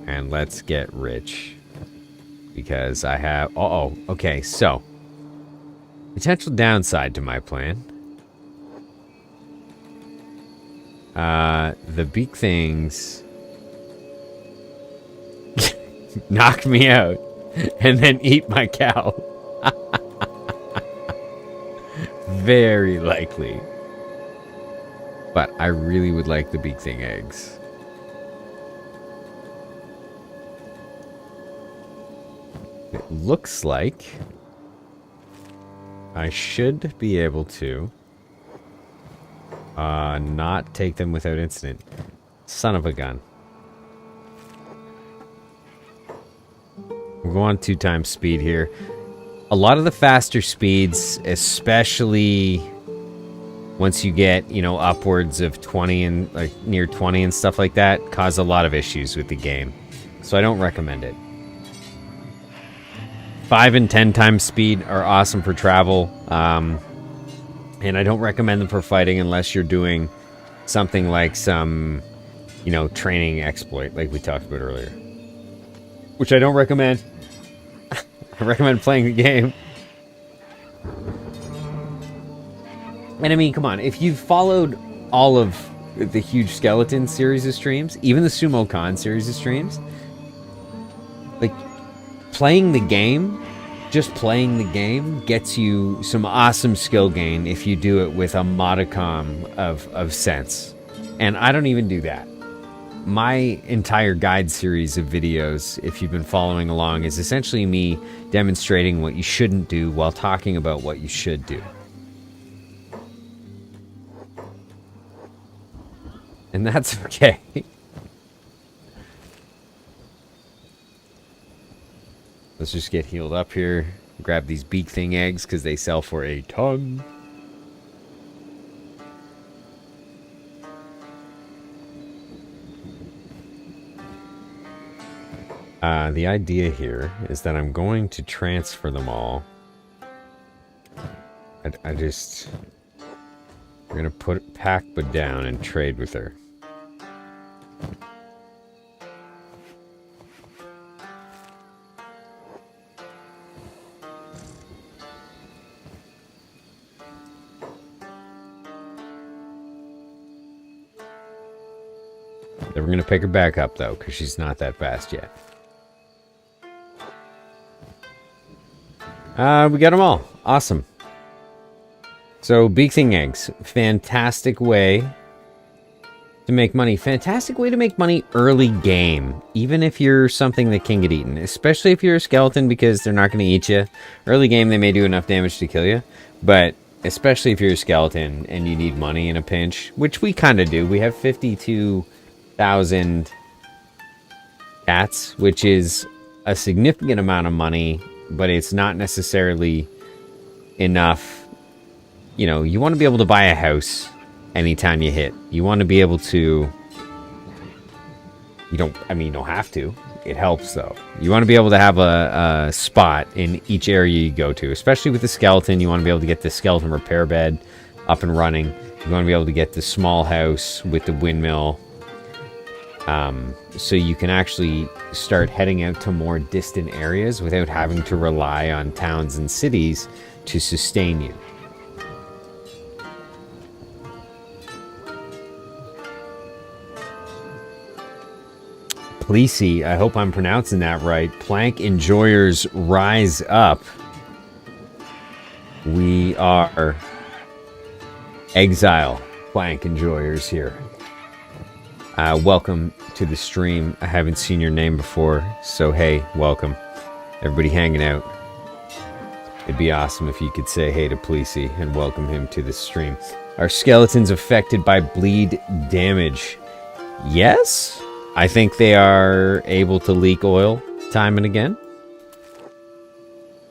And let's get rich. Because I have... Uh-oh. Okay, so. Potential downside to my plan. The beak things... knock me out. And then eat my cow. Very likely. But I really would like the beak thing eggs. It looks like I should be able to not take them without incident. Son of a gun. We're going 2 times speed here. A lot of the faster speeds, especially once you get, you know, upwards of 20 and like near 20 and stuff like that, cause a lot of issues with the game. So I don't recommend it. 5 and 10 times speed are awesome for travel. And I don't recommend them for fighting unless you're doing something like some, you know, training exploit like we talked about earlier. Which I don't recommend. I recommend playing the game. And I mean, come on, if you've followed all of the Huge Skeleton series of streams, even the Sumo Con series of streams, like, playing the game, just playing the game, gets you some awesome skill gain if you do it with a modicum of sense. And I don't even do that. My entire guide series of videos, if you've been following along, is essentially me demonstrating what you shouldn't do while talking about what you should do. And that's okay. Let's just get healed up here. Grab these beak thing eggs because they sell for a ton. The idea here is that I'm going to transfer them all. We're going to put Pakba down and trade with her. Then we're going to pick her back up, though, because she's not that fast yet. We got them all. Awesome. So, beak thing eggs. Fantastic way to make money. Fantastic way to make money early game. Even if you're something that can get eaten. Especially if you're a skeleton, because they're not going to eat you. Early game, they may do enough damage to kill you. But especially if you're a skeleton and you need money in a pinch. Which we kind of do. We have 52,000 cats. Which is a significant amount of money. But it's not necessarily enough. You know, you want to be able to buy a house anytime you hit. You want to be able to... you don't have to. It helps, though. You want to be able to have a spot in each area you go to. Especially with the skeleton, you want to be able to get the skeleton repair bed up and running. You want to be able to get the small house with the windmill. So you can actually start heading out to more distant areas without having to rely on towns and cities to sustain you. Pleasy, I hope I'm pronouncing that right. Plank enjoyers rise up. We are exile plank enjoyers here. Welcome to the stream. I haven't seen your name before, so hey, welcome. Everybody hanging out. It'd be awesome if you could say hey to Pleasy and welcome him to the stream. Are skeletons affected by bleed damage? Yes? I think they are able to leak oil time and again.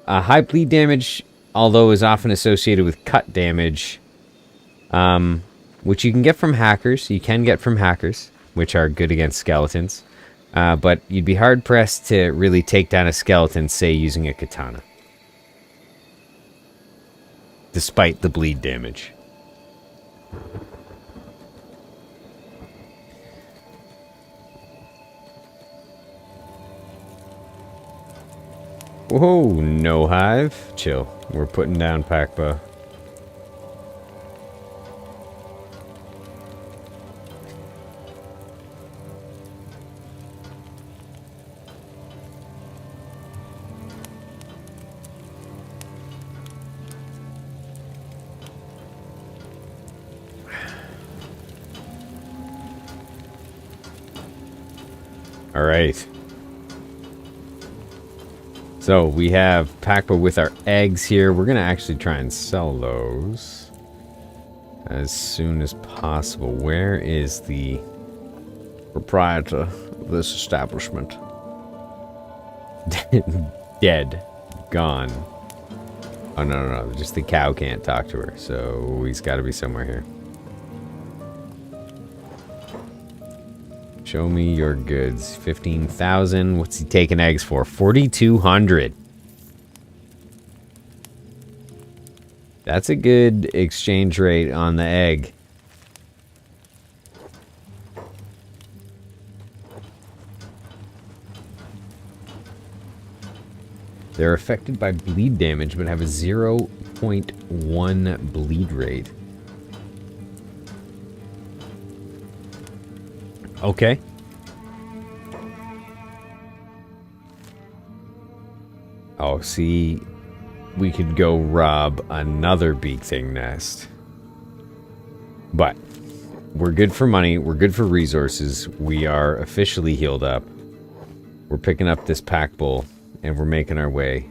High bleed damage, although, is often associated with cut damage, which you can get from hackers. You can get from hackers, which are good against skeletons. But you'd be hard-pressed to really take down a skeleton, say, using a katana. Despite the bleed damage. Whoa, no hive. Chill. We're putting down Pakba. All right. So we have Pakba with our eggs here. We're going to actually try and sell those as soon as possible. Where is the proprietor of this establishment? Dead. Gone. Oh, no. Just the cow can't talk to her. So he's got to be somewhere here. Show me your goods. 15,000. What's he taking eggs for? 4,200. That's a good exchange rate on the egg. They're affected by bleed damage, but have a 0.1 bleed rate. Okay. Oh, see, we could go rob another beak thing nest. But we're good for money. We're good for resources. We are officially healed up. We're picking up this pack bull, and we're making our way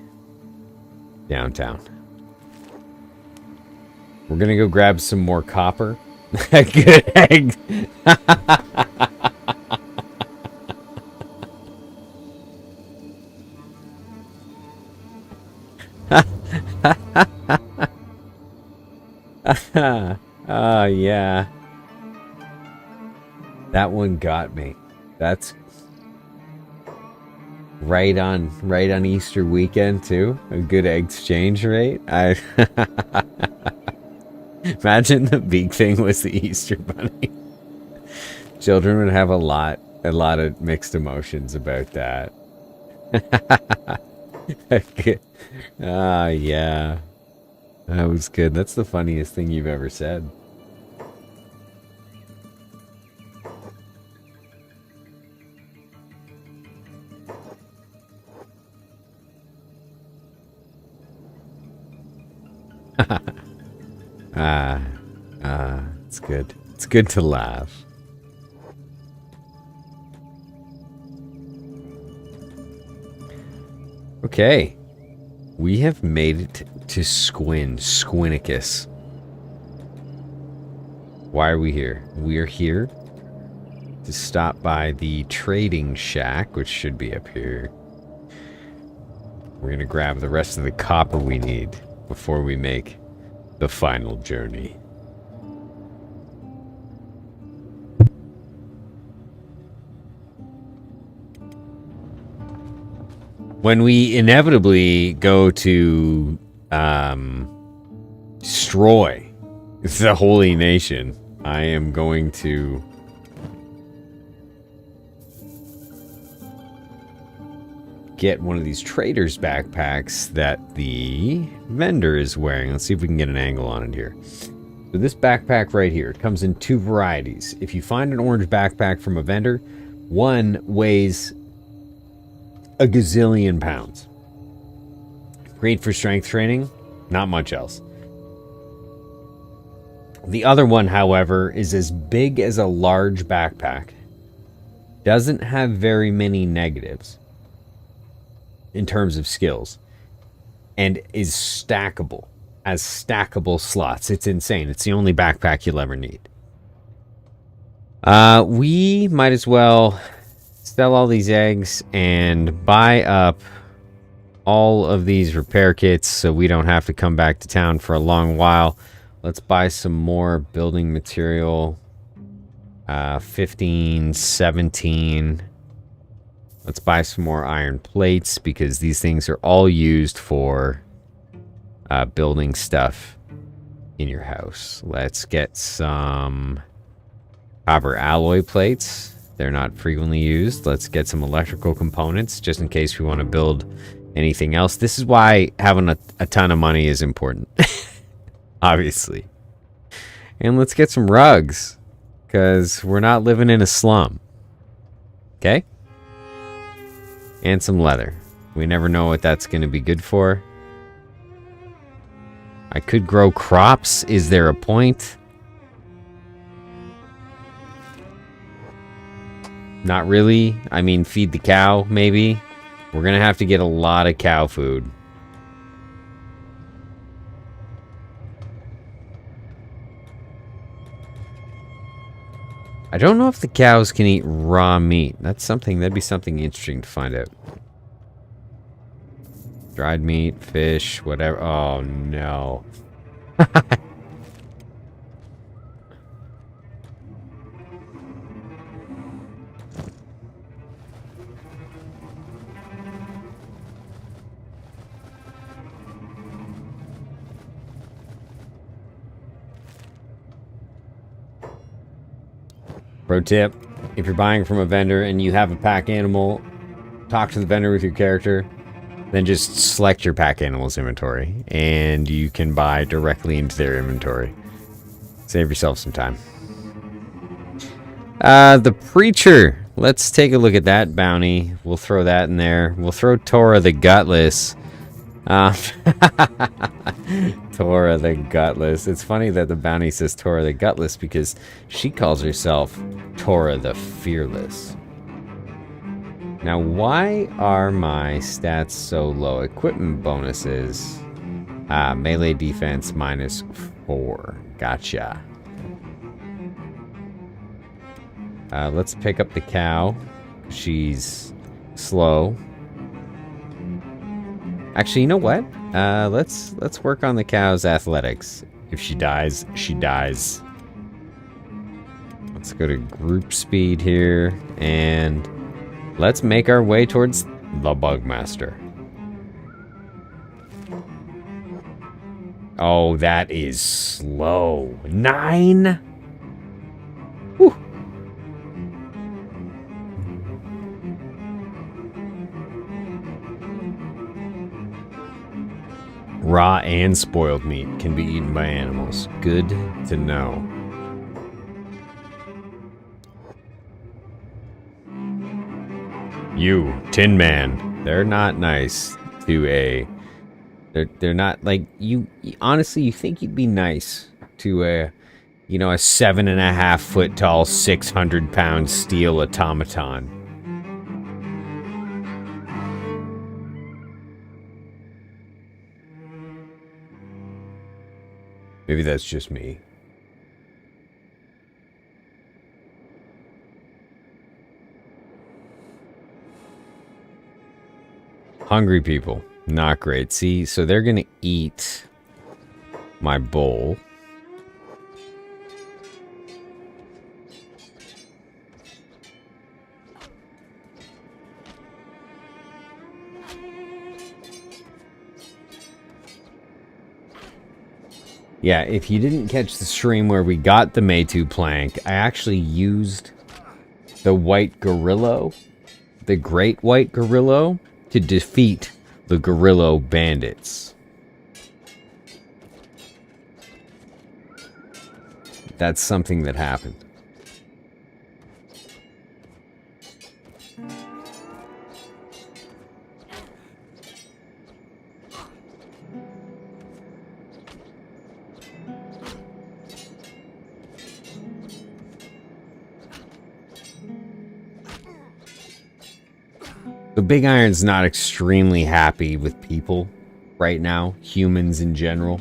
downtown. We're gonna go grab some more copper. Good egg. Yeah. That one got me. That's right on Easter weekend too. A good exchange rate. I imagine the beak thing was the Easter bunny. Children would have a lot of mixed emotions about that. Yeah. That was good. That's the funniest thing you've ever said. It's good. It's good to laugh. Okay. We have made it to Squinn. Squinnicus. Why are we here? We are here to stop by the trading shack, which should be up here. We're going to grab the rest of the copper we need before we make the final journey. When we inevitably go to destroy the holy nation, I am going to get one of these trader's backpacks that the vendor is wearing. Let's see if we can get an angle on it here. So this backpack right here comes in two varieties. If you find an orange backpack from a vendor, one weighs a gazillion pounds. Great for strength training, not much else. The other one, however, is as big as a large backpack. Doesn't have very many negatives in terms of skills. And is stackable. Has stackable slots. It's insane. It's the only backpack you'll ever need. We might as well sell all these eggs and buy up all of these repair kits so we don't have to come back to town for a long while. Let's buy some more building material. 15, 17. Let's buy some more iron plates because these things are all used for building stuff in your house. Let's get some copper alloy plates. They're not frequently used. Let's get some electrical components just in case we want to build anything else. This is why having a ton of money is important. Obviously. And let's get some rugs because we're not living in a slum. Okay? And some leather. We never know what that's going to be good for. I could grow crops. Is there a point? Not really. I mean, feed the cow, maybe. We're going to have to get a lot of cow food. I don't know if the cows can eat raw meat. That'd be something interesting to find out. Dried meat, fish, whatever. Oh, no. Pro tip, if you're buying from a vendor and you have a pack animal, talk to the vendor with your character, then just select your pack animal's inventory, and you can buy directly into their inventory. Save yourself some time. The Preacher. Let's take a look at that bounty. We'll throw that in there. We'll throw Tora the Gutless. Tora the Gutless. It's funny that the bounty says Tora the Gutless because she calls herself Tora the Fearless. Now, why are my stats so low? Equipment bonuses. Melee defense -4. Gotcha. Let's pick up the cow. She's slow. Actually, you know what? Let's work on the cow's athletics. If she dies, she dies. Let's go to group speed here, and let's make our way towards the Bugmaster. Oh, that is slow. 9? Whew. Raw and spoiled meat can be eaten by animals. Good to know. You, Tin Man. They're not nice to a... They're not like you. Honestly, you think you'd be nice to a 7.5 foot tall, 600 pound steel automaton. Maybe that's just me. Hungry people. Not great. See, so they're gonna eat my bowl. Yeah, if you didn't catch the stream where we got the Meitu plank, I actually used the white gorillo, the great white gorillo, to defeat the Gorillo Bandits. That's something that happened. The Big Iron's not extremely happy with people right now, humans in general.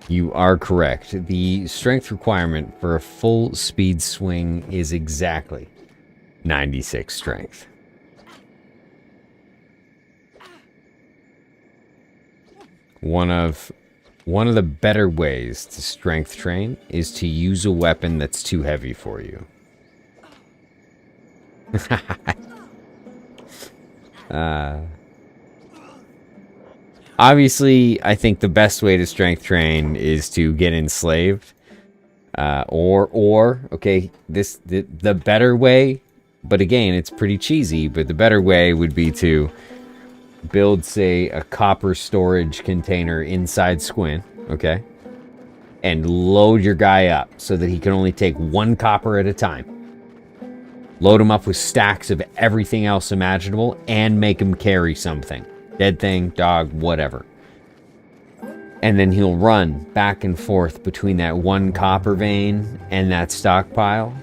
You are correct. The strength requirement for a full speed swing is exactly 96 strength. One of the better ways to strength train is to use a weapon that's too heavy for you. Obviously, I think the best way to strength train is to get enslaved. Okay, the better way, but again, it's pretty cheesy, but the better way would be to build, say, a copper storage container inside Squinn, okay? And load your guy up so that he can only take 1 copper at a time. Load him up with stacks of everything else imaginable and make him carry something. Dead thing, dog, whatever. And then he'll run back and forth between that 1 copper vein and that stockpile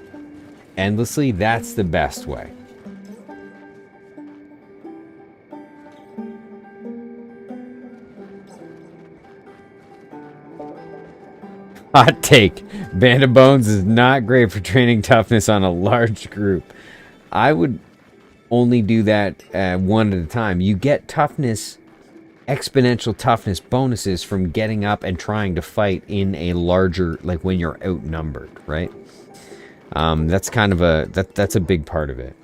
endlessly. That's the best way. Hot take. Band of Bones is not great for training toughness on a large group. I would only do that 1 at a time. You get toughness, exponential toughness bonuses from getting up and trying to fight in a larger, like when you're outnumbered, right? That's kind of that's a big part of it.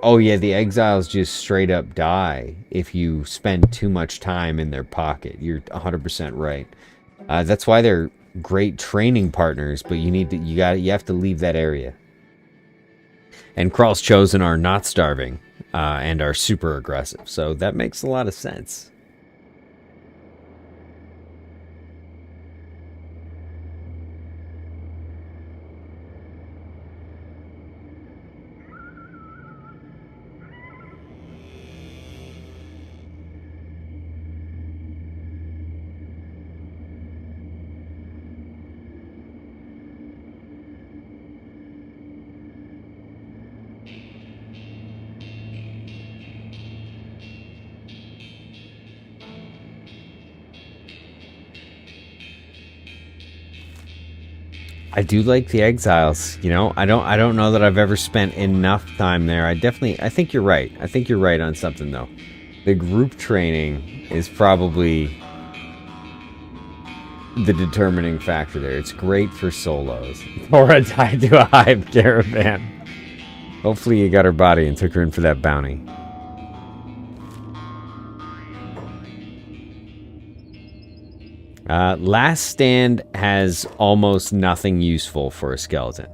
Oh yeah, the exiles just straight up die if you spend too much time in their pocket. You're 100% right. That's why they're great training partners, but you have to leave that area. And Kral's Chosen are not starving. and are super aggressive. So that makes a lot of sense. I do like the exiles, you know. I don't know that I've ever spent enough time there. I think you're right. I think you're right on something though. The group training is probably the determining factor there. It's great for solos. Laura tied to a hive caravan. Hopefully you got her body and took her in for that bounty. Last Stand has almost nothing useful for a skeleton.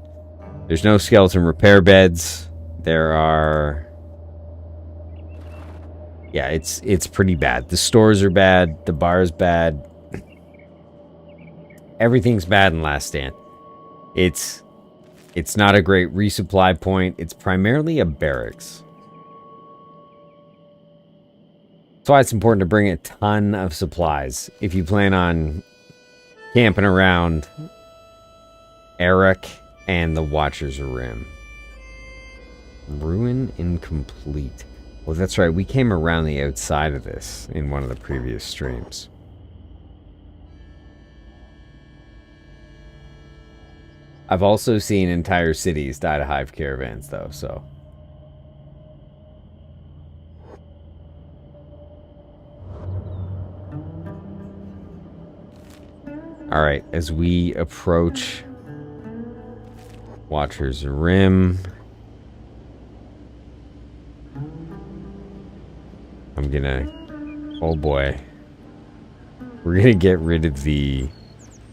There's no skeleton repair beds. There are... Yeah, it's pretty bad. The stores are bad. The bar is bad. Everything's bad in Last Stand. It's not a great resupply point. It's primarily a barracks. That's why it's important to bring a ton of supplies if you plan on camping around Eric and the Watcher's Rim. Ruin incomplete. Well, that's right. We came around the outside of this in one of the previous streams. I've also seen entire cities die to hive caravans, though, so... Alright, as we approach Watcher's Rim, I'm gonna... Oh boy. We're gonna get rid of the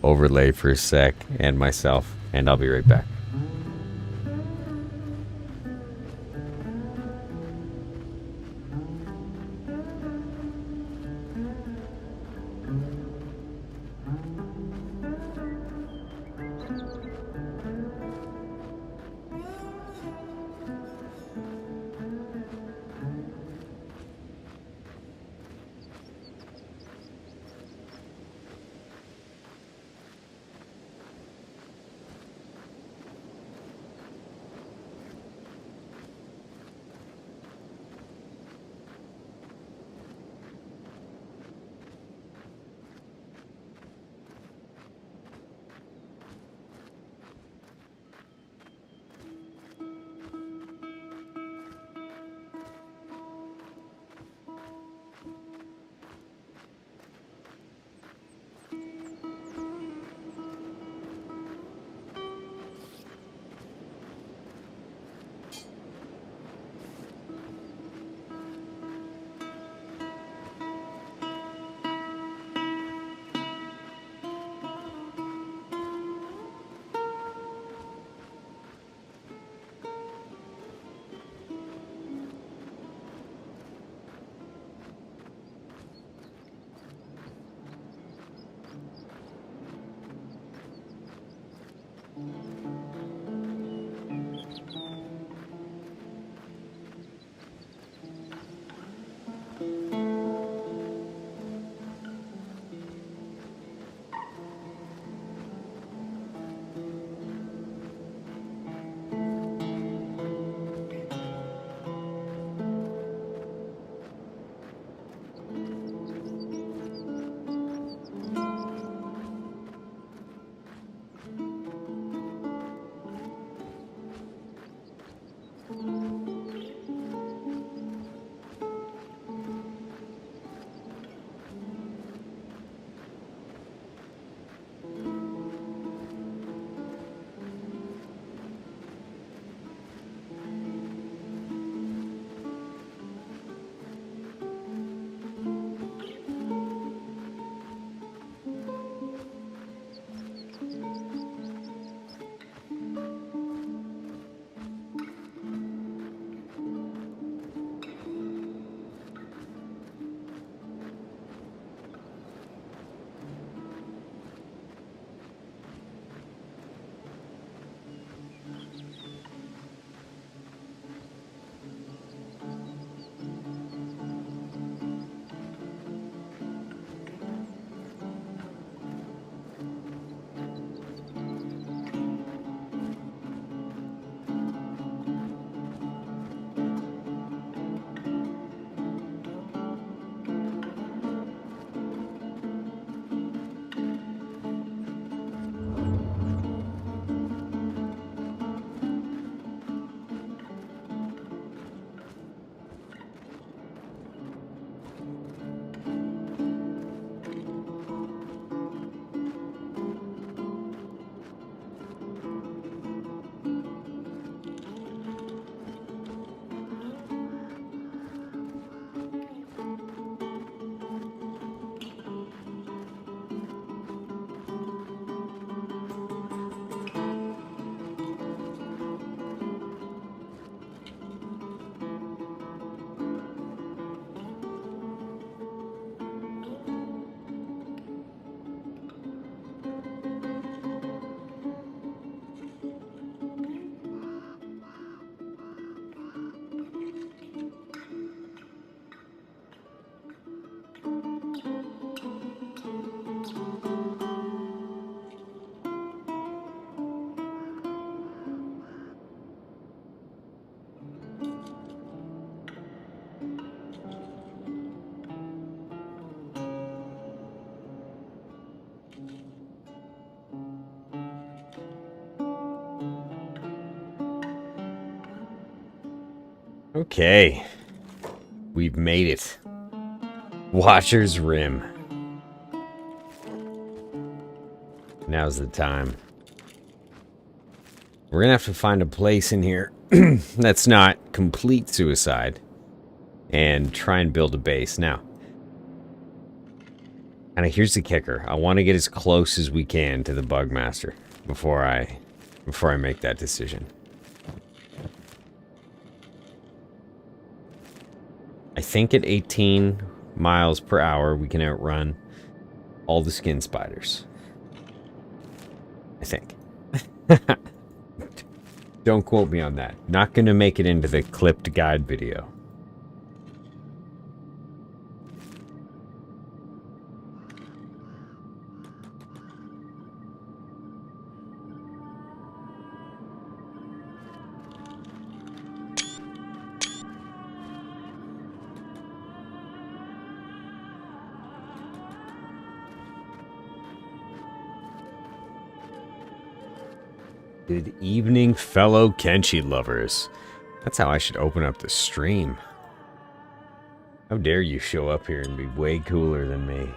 overlay for a sec, and myself, and I'll be right back. Okay. We've made it. Watcher's Rim. Now's the time. We're gonna have to find a place in here that's not complete suicide and try and build a base. Now, and here's the kicker. I want to get as close as we can to the Bugmaster before I make that decision. I think at 18 miles per hour we can outrun all the skin spiders. I think. Don't quote me on that. Not gonna make it into the clipped guide video. Good evening, fellow Kenshi lovers. That's how I should open up the stream. How dare you show up here and be way cooler than me.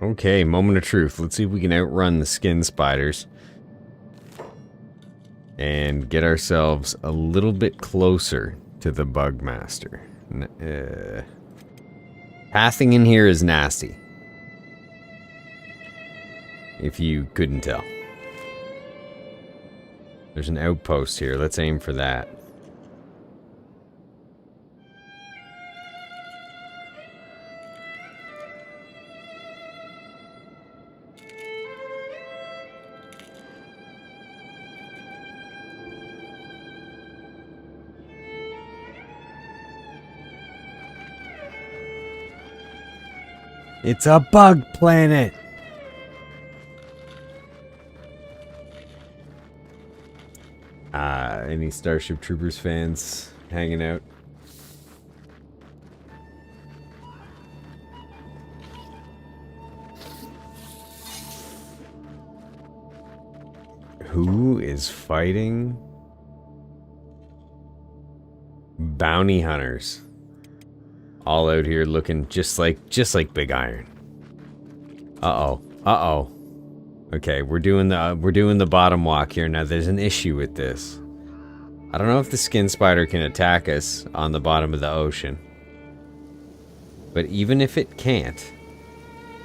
Okay, moment of truth. Let's see if we can outrun the skin spiders. And get ourselves a little bit closer to the Bugmaster. Pathing in here is nasty. If you couldn't tell. There's an outpost here. Let's aim for that. It's a bug planet! Any Starship Troopers fans hanging out? Who is fighting? Bounty hunters. All out here looking just like Big Iron. Uh-oh. Okay, we're doing the bottom walk here. Now there's an issue with this. I don't know if the skin spider can attack us on the bottom of the ocean. But even if it can't,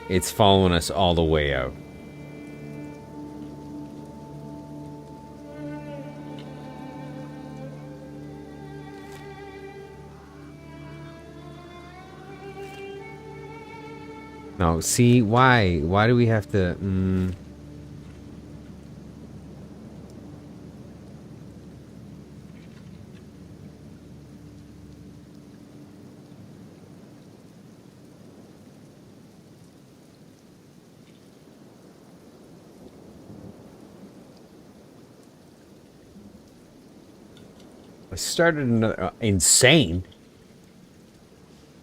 it's following us all the way out. No, see, why? Why do we have to... I started another... insane!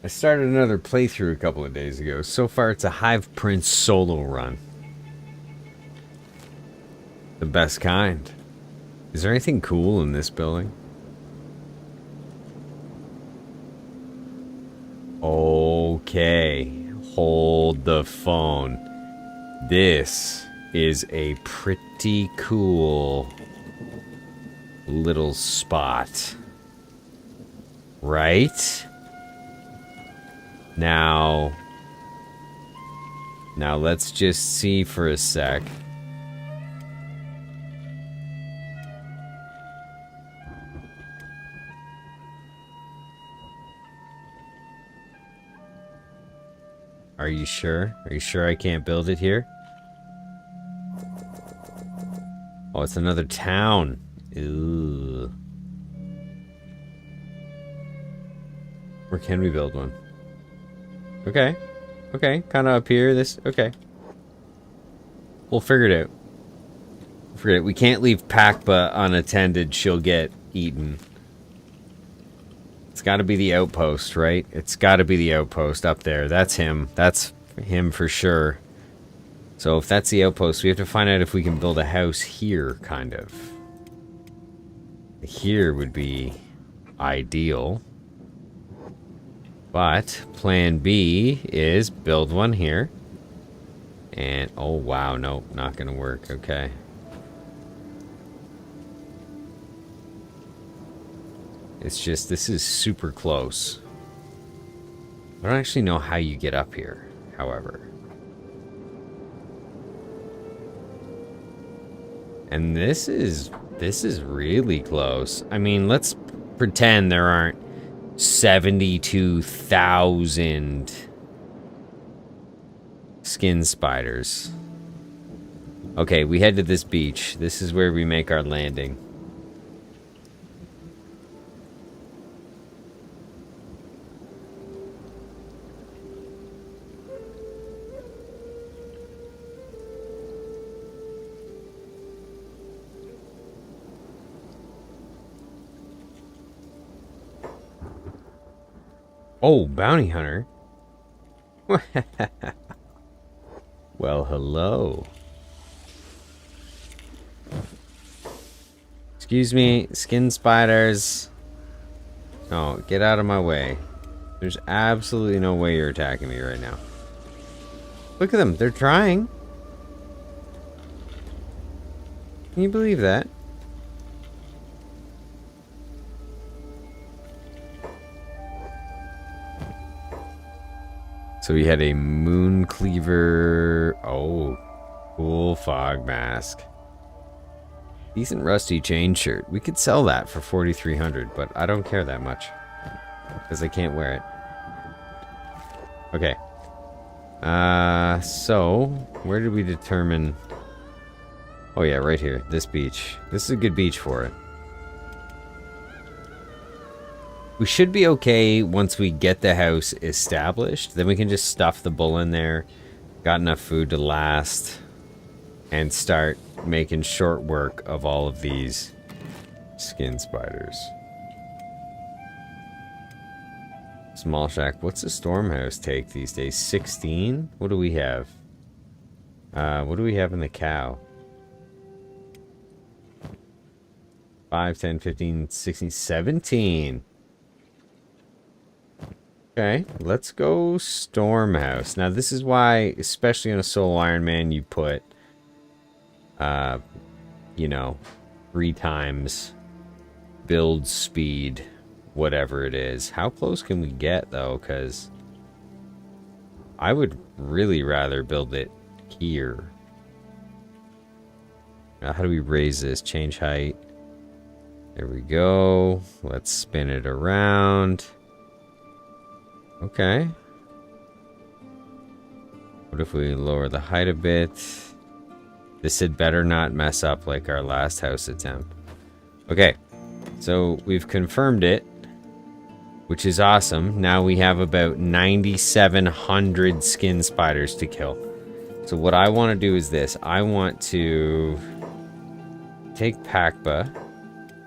I started another playthrough a couple of days ago. So far, it's a Hive Prince solo run. The best kind. Is there anything cool in this building? Okay. Hold the phone. This is a pretty cool little spot. Right? Now let's just see for a sec. Are you sure? Are you sure I can't build it here? Oh, it's another town. Ew. Or can we build one? Okay. Okay, kind of up here. Okay. We'll figure it out. Forget it. We can't leave Pakba unattended. She'll get eaten. It's got to be the outpost, right? It's got to be the outpost up there. That's him. That's him for sure. So if that's the outpost, we have to find out if we can build a house here, kind of. Here would be ideal. But plan B is build one here. And, oh wow, no, not gonna work, okay. It's just, this is super close. I don't actually know how you get up here, however. And this is really close. I mean, let's pretend there aren't 72,000 skin spiders. Okay, we head to this beach. This is where we make our landing. Oh, bounty hunter. Well, hello. Excuse me, skin spiders. No, get out of my way. There's absolutely no way you're attacking me right now. Look at them, they're trying. Can you believe that? So we had a moon cleaver. Oh, cool fog mask. Decent rusty chain shirt. We could sell that for 4,300, but I don't care that much because I can't wear it. Okay. So where did we determine? Oh yeah, right here. This beach. This is a good beach for it. We should be okay once we get the house established. Then we can just stuff the bull in there. Got enough food to last. And start making short work of all of these skin spiders. Small shack. What's the storm house take these days? 16? What do we have? What do we have in the cow? 5, 10, 15, 16, 17. Okay, let's go storm house. Now this is why, especially on a solo Ironman, you put, you know, 3 times build speed, whatever it is. How close can we get though? Because I would really rather build it here. Now, how do we raise this? Change height. There we go. Let's spin it around. Okay. What if we lower the height a bit? This had better not mess up like our last house attempt. Okay. So we've confirmed it, which is awesome. Now we have about 9,700 skin spiders to kill. So what I want to do is this. I want to take Pakba,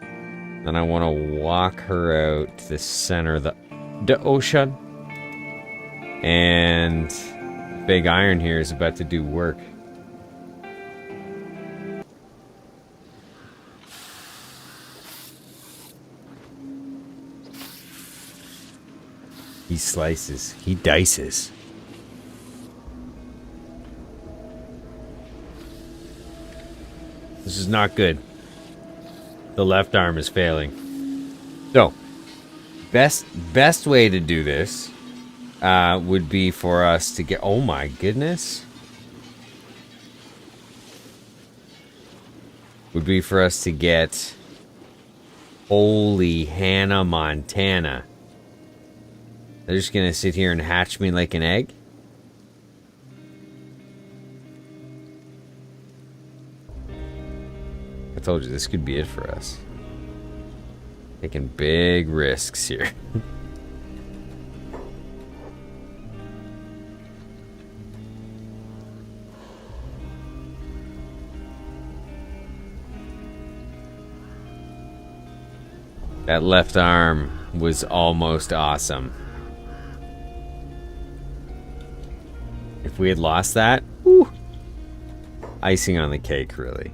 and I want to walk her out to the center of the ocean. And Big Iron here is about to do work. He slices. He dices. This is not good. The left arm is failing. So, best way to do this would be for us to get... Oh my goodness. Would be for us to get... Holy Hannah Montana. They're just gonna sit here and hatch me like an egg? I told you this could be it for us. Taking big risks here. That left arm was almost awesome. If we had lost that, whew, icing on the cake, really.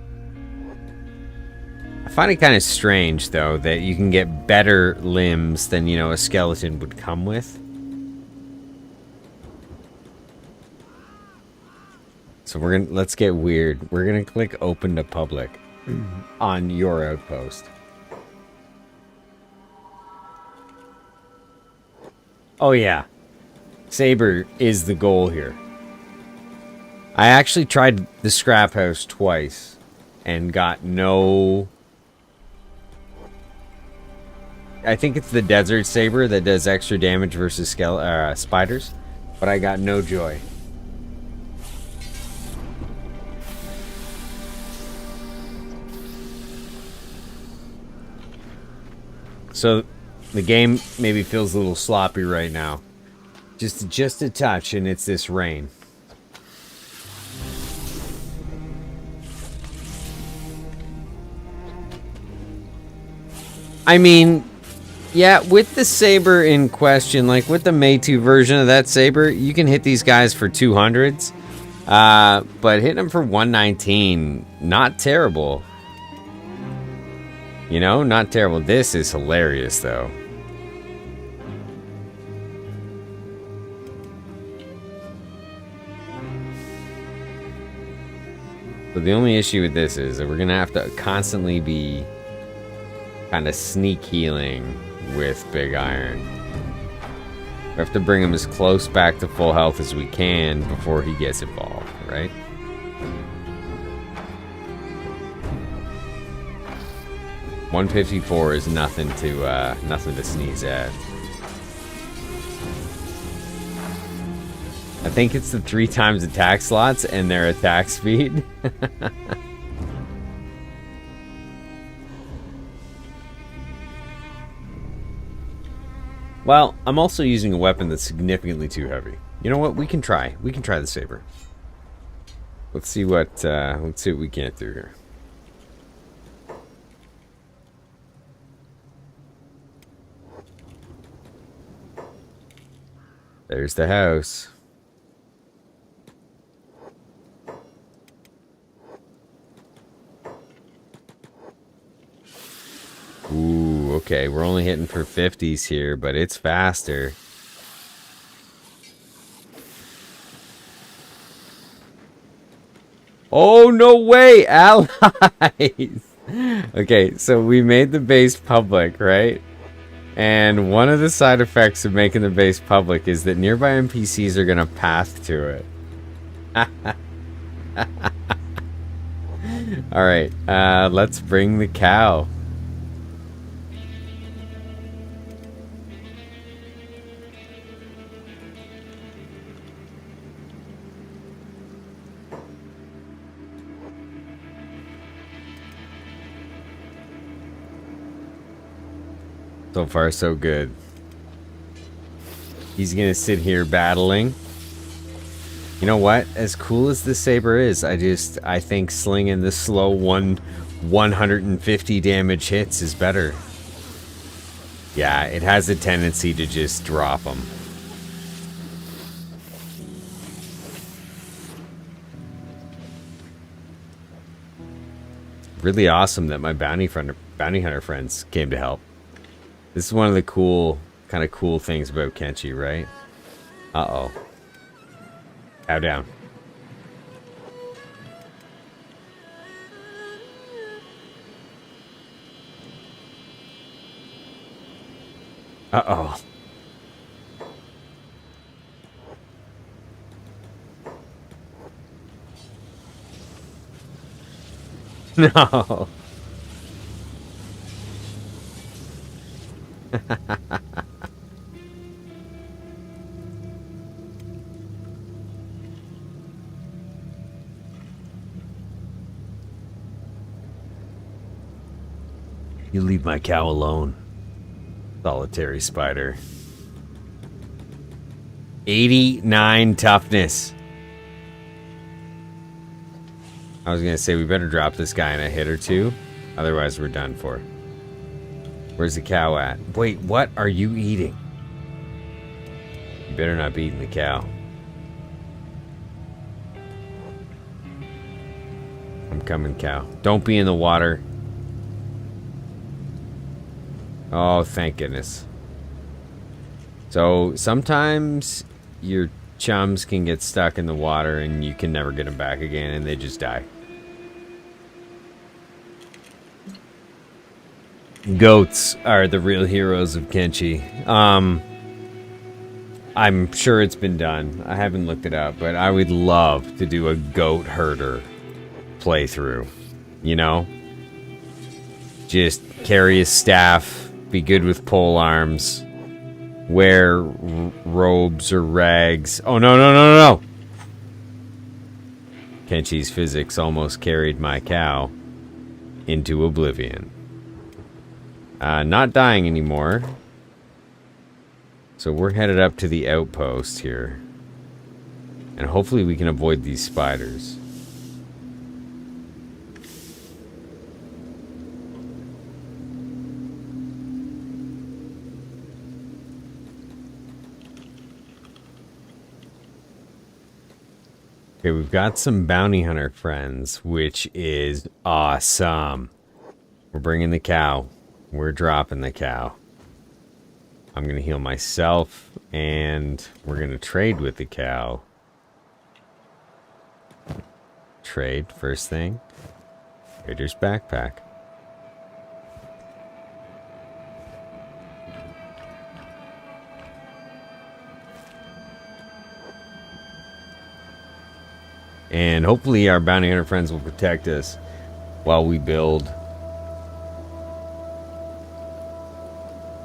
I find it kind of strange, though, that you can get better limbs than, you know, a skeleton would come with. So let's get weird. We're gonna click open to public on your outpost. Oh yeah, Saber is the goal here. I actually tried the scrap house twice and got no... I think it's the desert saber that does extra damage versus spiders, but I got no joy. So the game maybe feels a little sloppy right now. Just a touch, and it's this rain. I mean, yeah, with the saber in question, like with the Meitu version of that saber, you can hit these guys for 200s. But hitting them for 119, not terrible. You know, not terrible. This is hilarious, though. So the only issue with this is that we're going to have to constantly be kind of sneak healing with Big Iron. We have to bring him as close back to full health as we can before he gets involved, right? $154 is nothing to sneeze at. I think it's the 3 times attack slots and their attack speed. Well, I'm also using a weapon that's significantly too heavy. You know what? We can try. We can try the saber. Let's see what we can't do here. There's the house. Ooh, okay. We're only hitting for 50s here, but it's faster. Oh, no way! Allies! Okay, so we made the base public, right? And one of the side effects of making the base public is that nearby NPCs are going to path to it. Alright, let's bring the cow. So far, so good. He's gonna sit here battling. You know what? As cool as this saber is, I think slinging the slow 150 damage hits is better. Yeah, it has a tendency to just drop them. Really awesome that my bounty hunter friends came to help. This is one of the kind of cool things about Kenshi, right? Uh-oh. Cow down. Uh-oh. No. You leave my cow alone, solitary spider. 89 toughness. I was gonna say we better drop this guy in a hit or two, otherwise we're done for. Where's the cow at? Wait, what are you eating? You better not be eating the cow. I'm coming, cow. Don't be in the water. Oh, thank goodness. So, sometimes your chums can get stuck in the water and you can never get them back again and they just die. Goats are the real heroes of Kenshi. I'm sure it's been done. I haven't looked it up, but I would love to do a goat herder playthrough. You know? Just carry a staff, be good with pole arms, wear robes or rags. Oh, no, no, no, no, no! Kenshi's physics almost carried my cow into oblivion. Not dying anymore. So we're headed up to the outpost here. And hopefully we can avoid these spiders. Okay, we've got some bounty hunter friends, which is awesome. We're bringing the cow. We're dropping the cow. I'm going to heal myself, and we're going to trade with the cow. Trade, first thing. Trader's backpack. And hopefully our bounty hunter friends will protect us while we build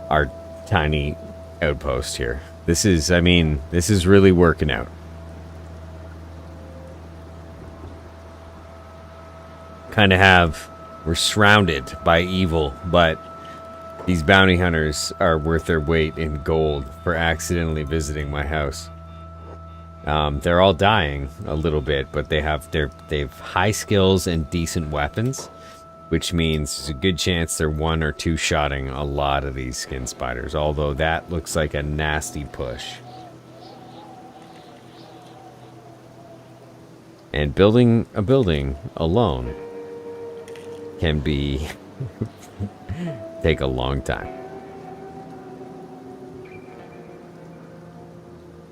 our tiny outpost here. This is, I mean, this is really working out. Kind of we're surrounded by evil, but these bounty hunters are worth their weight in gold for accidentally visiting my house. They're all dying a little bit, but they've high skills and decent weapons, which means there's a good chance they're one or two shotting a lot of these skin spiders, although that looks like a nasty push. And building a building alone can be take a long time.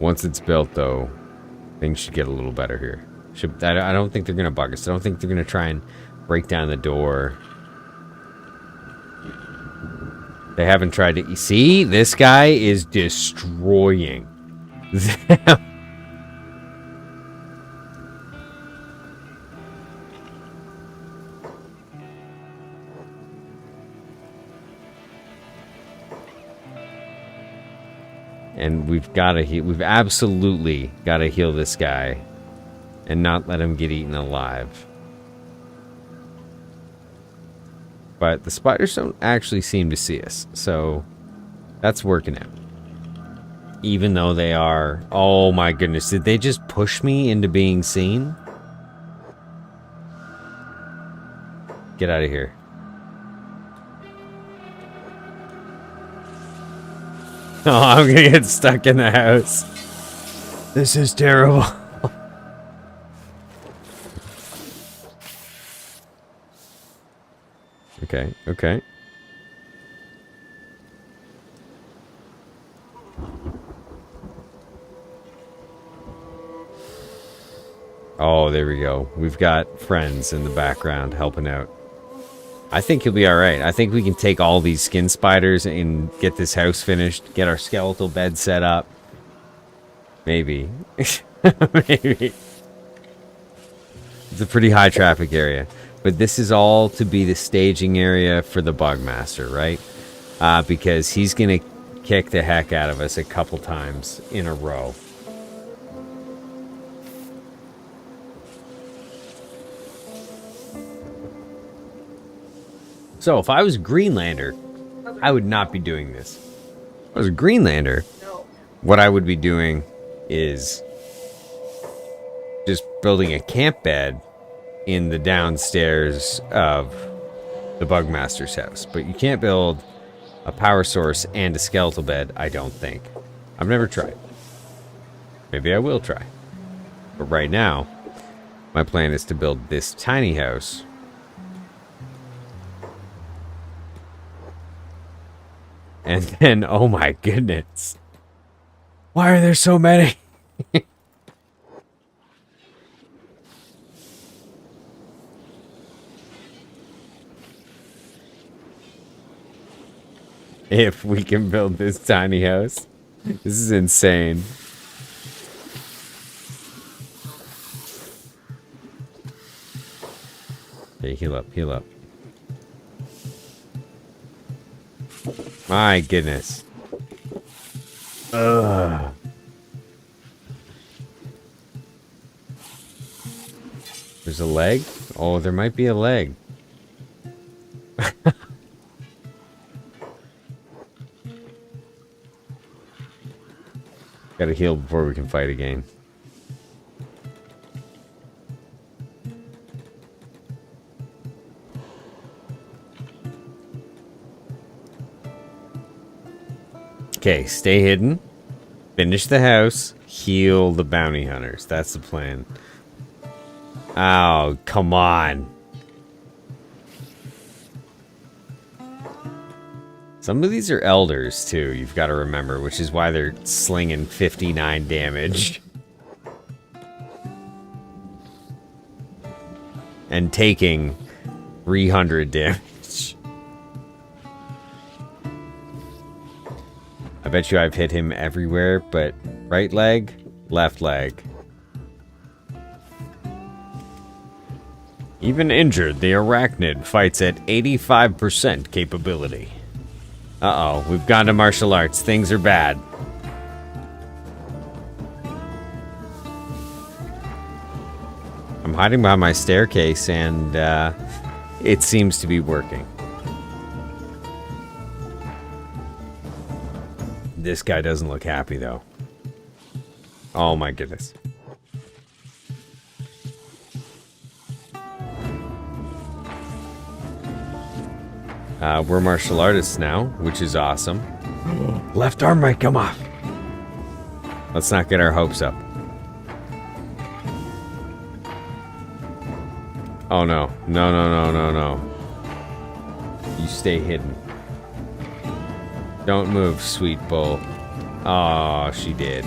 Once it's built, though, things should get a little better here. I don't think they're going to bug us. I don't think they're going to try and break down the door. They haven't tried to... See? This guy is destroying them. And we've got to heal. We've absolutely got to heal this guy and not let him get eaten alive. But the spiders don't actually seem to see us, so that's working out. Even though they are... Oh my goodness, did they just push me into being seen? Get out of here. Oh, I'm gonna get stuck in the house. This is terrible. Okay, okay. Oh, there we go. We've got friends in the background helping out. I think he'll be alright. I think we can take all these skin spiders and get this house finished. Get our skeletal bed set up. Maybe. Maybe. It's a pretty high traffic area. But this is all to be the staging area for the Bugmaster, right? Because he's going to kick the heck out of us a couple times in a row. So, if I was a Greenlander, I would not be doing this. If I was a Greenlander, what I would be doing is just building a camp bed in the downstairs of the Bugmaster's house. But you can't build a power source and a skeletal bed, I don't think. I've never tried. Maybe I will try. But right now, my plan is to build this tiny house. And then, oh my goodness. Why are there so many? If we can build this tiny house. This is insane. Okay, heal up, heal up. My goodness. Ugh. There's a leg? Oh, there might be a leg. Gotta heal before we can fight again. Okay, stay hidden. Finish the house. Heal the bounty hunters. That's the plan. Oh, come on. Some of these are elders, too, you've got to remember, which is why they're slinging 59 damage. And taking 300 damage. I bet you I've hit him everywhere, but right leg, left leg. Even injured, the arachnid fights at 85% capability. Uh-oh, we've gone to martial arts. Things are bad. I'm hiding behind my staircase, and it seems to be working. This guy doesn't look happy, though. Oh my goodness. We're martial artists now, which is awesome. Left arm might come off. Let's not get our hopes up. Oh no. No, no, no, no, no. You stay hidden. Don't move, sweet bull. Oh, she did.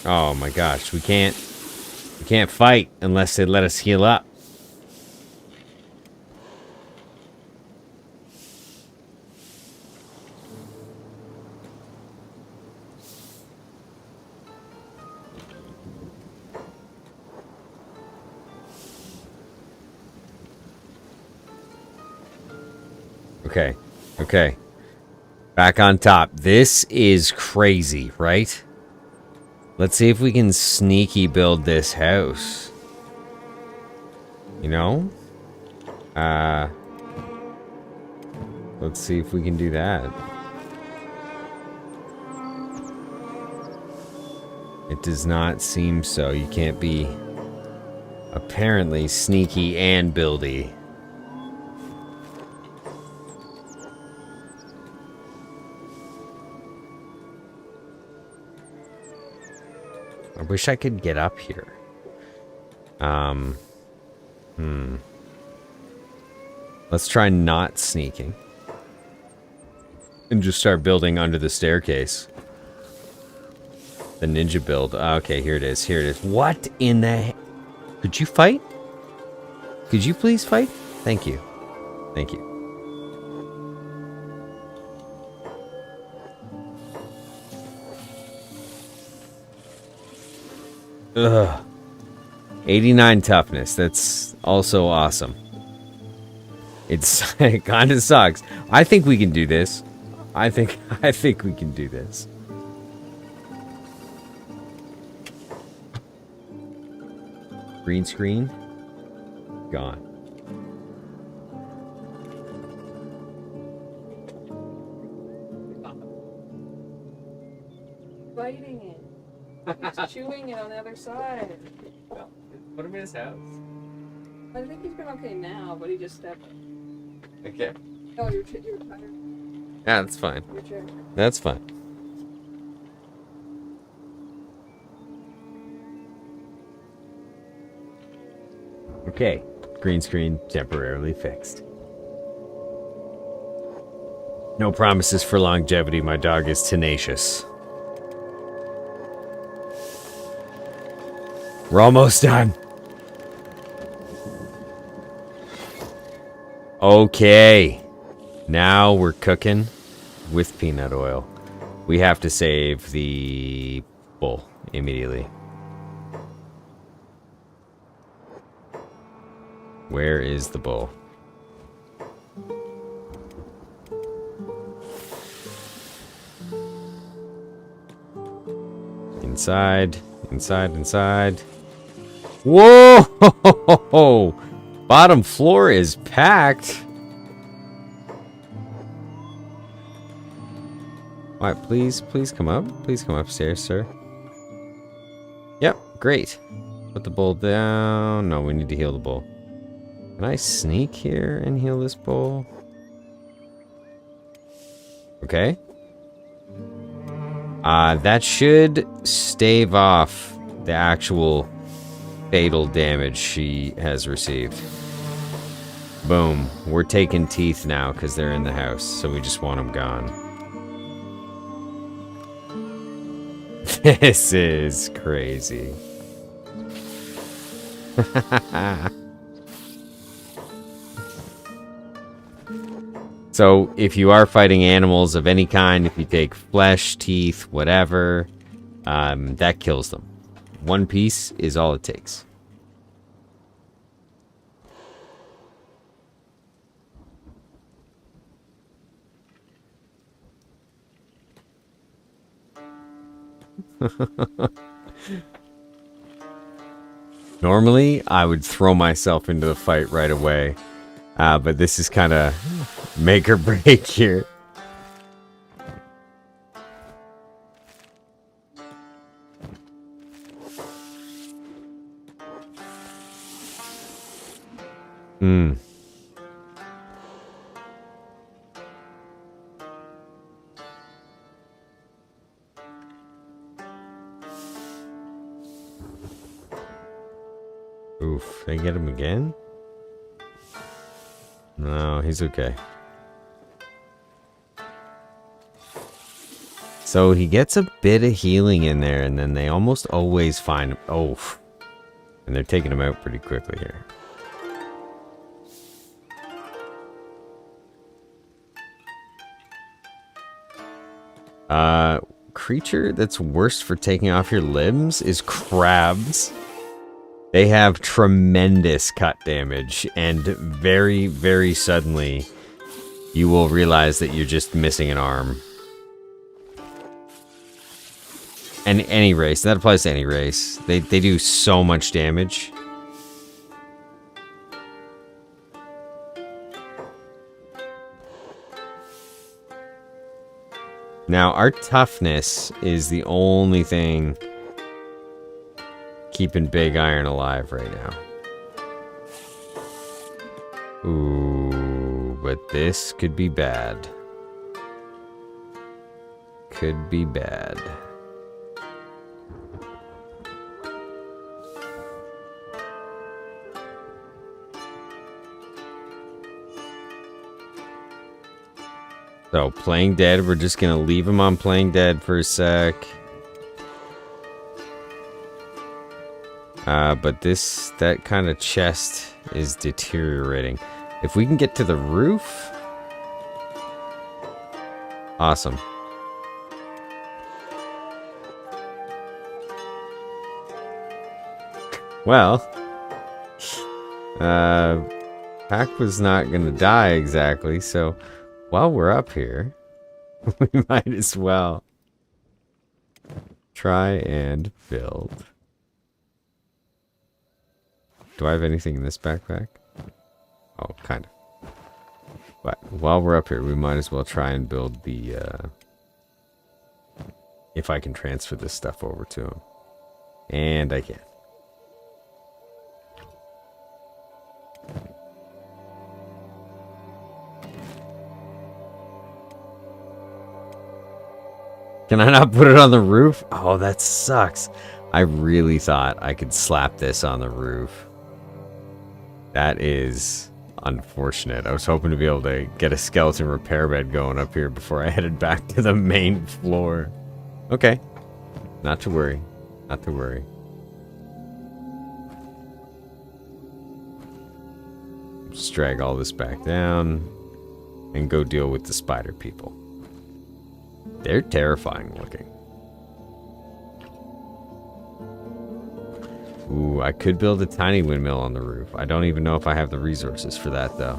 Oh my gosh, we can't fight unless they let us heal up. Okay. Okay. Back on top. This is crazy, right? Let's see if we can sneaky build this house. You know? Let's see if we can do that. It does not seem so. You can't be apparently sneaky and buildy. I wish I could get up here. Let's try not sneaking. And just start building under the staircase. The ninja build. Okay, here it is. Here it is. What in the... Could you fight? Could you please fight? Thank you. Thank you. Ugh. 89 toughness. That's also awesome. It kind of sucks. I think we can do this. I think we can do this. Green screen. Gone. Writing it. He's chewing it on the other side. Well, put him in his house. I think he's been okay now, but he just stepped. Okay. Oh, you're tired. Yeah, that's fine. Your chair. That's fine. Okay. Green screen temporarily fixed. No promises for longevity. My dog is tenacious. We're almost done. Okay. Now we're cooking with peanut oil. We have to save the bull immediately. Where is the bull? Inside, inside, inside. Whoa! Bottom floor is packed. Alright, please come up. Please come upstairs, sir. Yep, great. Put the bull down. No, we need to heal the bull. Can I sneak here and heal this bull? Okay. That should stave off the actual fatal damage she has received. Boom. We're taking teeth now because they're in the house, so we just want them gone. This is crazy. So, if you are fighting animals of any kind, if you take flesh, teeth, whatever, that kills them. One piece is all it takes. Normally, I would throw myself into the fight right away. But this is kind of make or break here. Oof, they get him again? No, he's okay. So he gets a bit of healing in there, and then they almost always find him. Oh, and they're taking him out pretty quickly here. Creature that's worse for taking off your limbs is crabs. They have tremendous cut damage, and very, very suddenly, you will realize that you're just missing an arm. And any race, that applies to any race. They do so much damage. Now, our toughness is the only thing keeping Big Iron alive right now. Ooh, but this could be bad. Could be bad. So, playing dead, we're just gonna leave him on playing dead for a sec. But that kind of chest is deteriorating. If we can get to the roof... Awesome. Well... Pac was not gonna die exactly, so... While we're up here, we might as well try and build. Do I have anything in this backpack? Oh, kind of. But while we're up here, we might as well try and build the, if I can transfer this stuff over to him. And I can. Can I not put it on the roof? Oh, that sucks. I really thought I could slap this on the roof. That is unfortunate. I was hoping to be able to get a skeleton repair bed going up here before I headed back to the main floor. Okay. Not to worry. Not to worry. Just drag all this back down and go deal with the spider people. They're terrifying looking. Ooh, I could build a tiny windmill on the roof. I don't even know if I have the resources for that, though.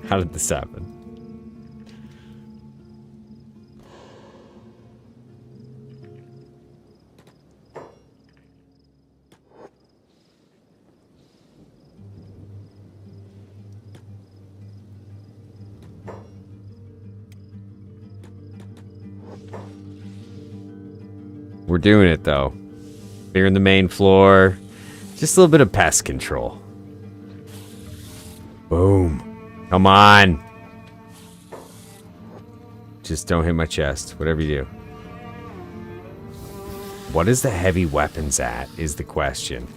How did this happen? We're doing it, though. Clearing the main floor. Just a little bit of pest control. Boom. Come on. Just don't hit my chest, whatever you do. What is the heavy weapons at, is the question.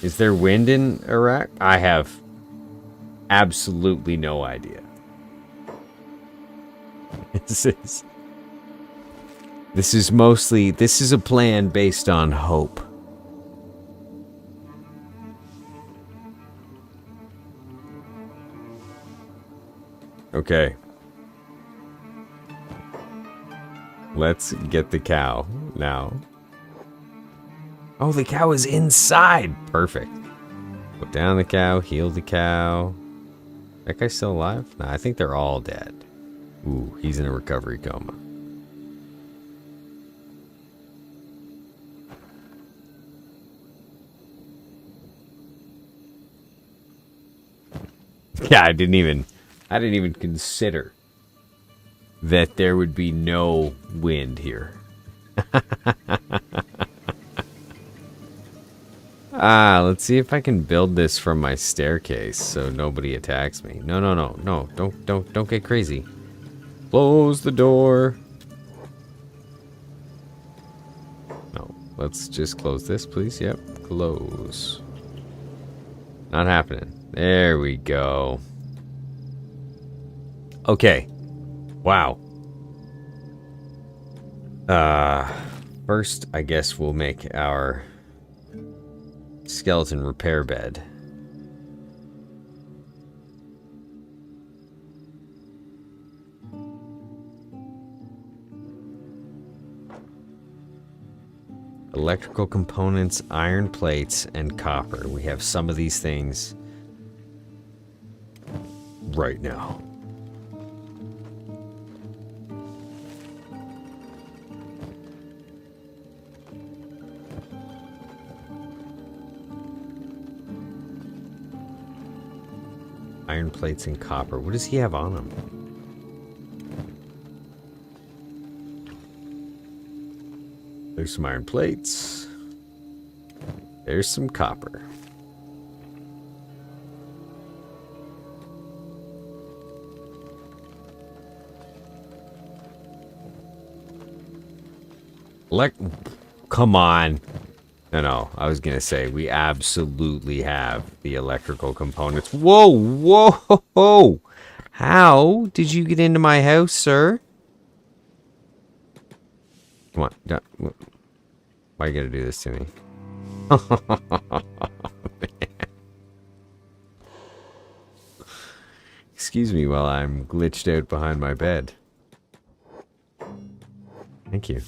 Is there wind in Iraq? I have absolutely no idea. This is a plan based on hope. Okay. Let's get the cow now. Oh, the cow is inside. Perfect. Put down the cow, heal the cow. That guy's still alive? Nah, I think they're all dead. Ooh, he's in a recovery coma. Yeah, I didn't even consider that there would be no wind here. Let's see if I can build this from my staircase so nobody attacks me. No, don't get crazy. Close the door. No, let's just close this, please. Yep, close. Not happening. There we go. Okay. Wow. First, I guess we'll make our skeleton repair bed. Electrical components, iron plates, and copper. We have some of these things right now. Iron plates and copper. What does he have on him? There's some iron plates. There's some copper. Come on. No, I was gonna say we absolutely have the electrical components. Whoa! How did you get into my house, sir? Come on, why you gotta do this to me? Excuse me while I'm glitched out behind my bed. Thank you.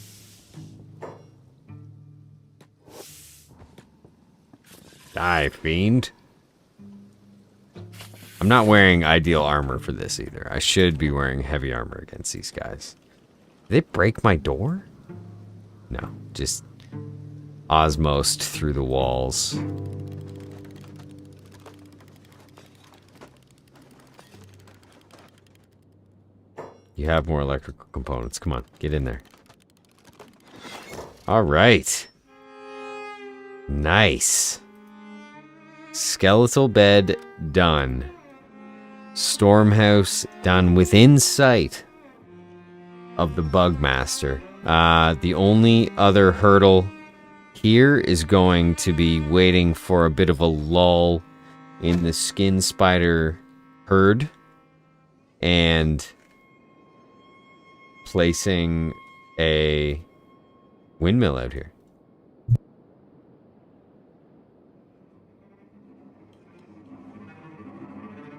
Die, fiend. I'm not wearing ideal armor for this either. I should be wearing heavy armor against these guys. Did they break my door? No, just osmosed through the walls. You have more electrical components. Come on, get in there. All right. Nice. Skeletal bed done. Stormhouse done within sight of the Bugmaster. The only other hurdle here is going to be waiting for a bit of a lull in the skin spider herd and placing a windmill out here.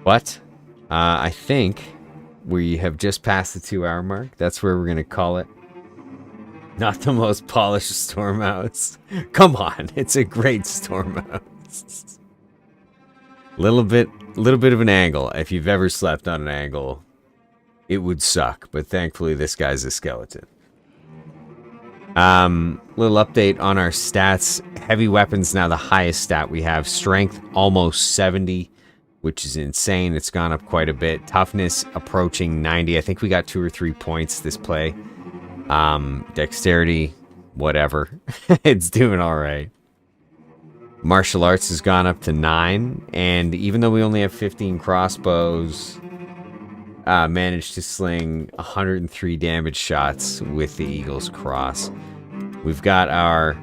But I think we have just passed the 2-hour mark. That's where we're going to call it. Not the most polished stormhouse. Come on, it's a great stormhouse. Little bit of an angle. If you've ever slept on an angle, it would suck. But thankfully, this guy's a skeleton. Little update on our stats. Heavy weapons now the highest stat we have. Strength almost 70, which is insane. It's gone up quite a bit. Toughness approaching 90. I think we got 2 or 3 points this play. Dexterity, whatever. It's doing all right. Martial arts has gone up to 9, and even though we only have 15 crossbows, managed to sling 103 damage shots with the Eagle's Cross. We've got our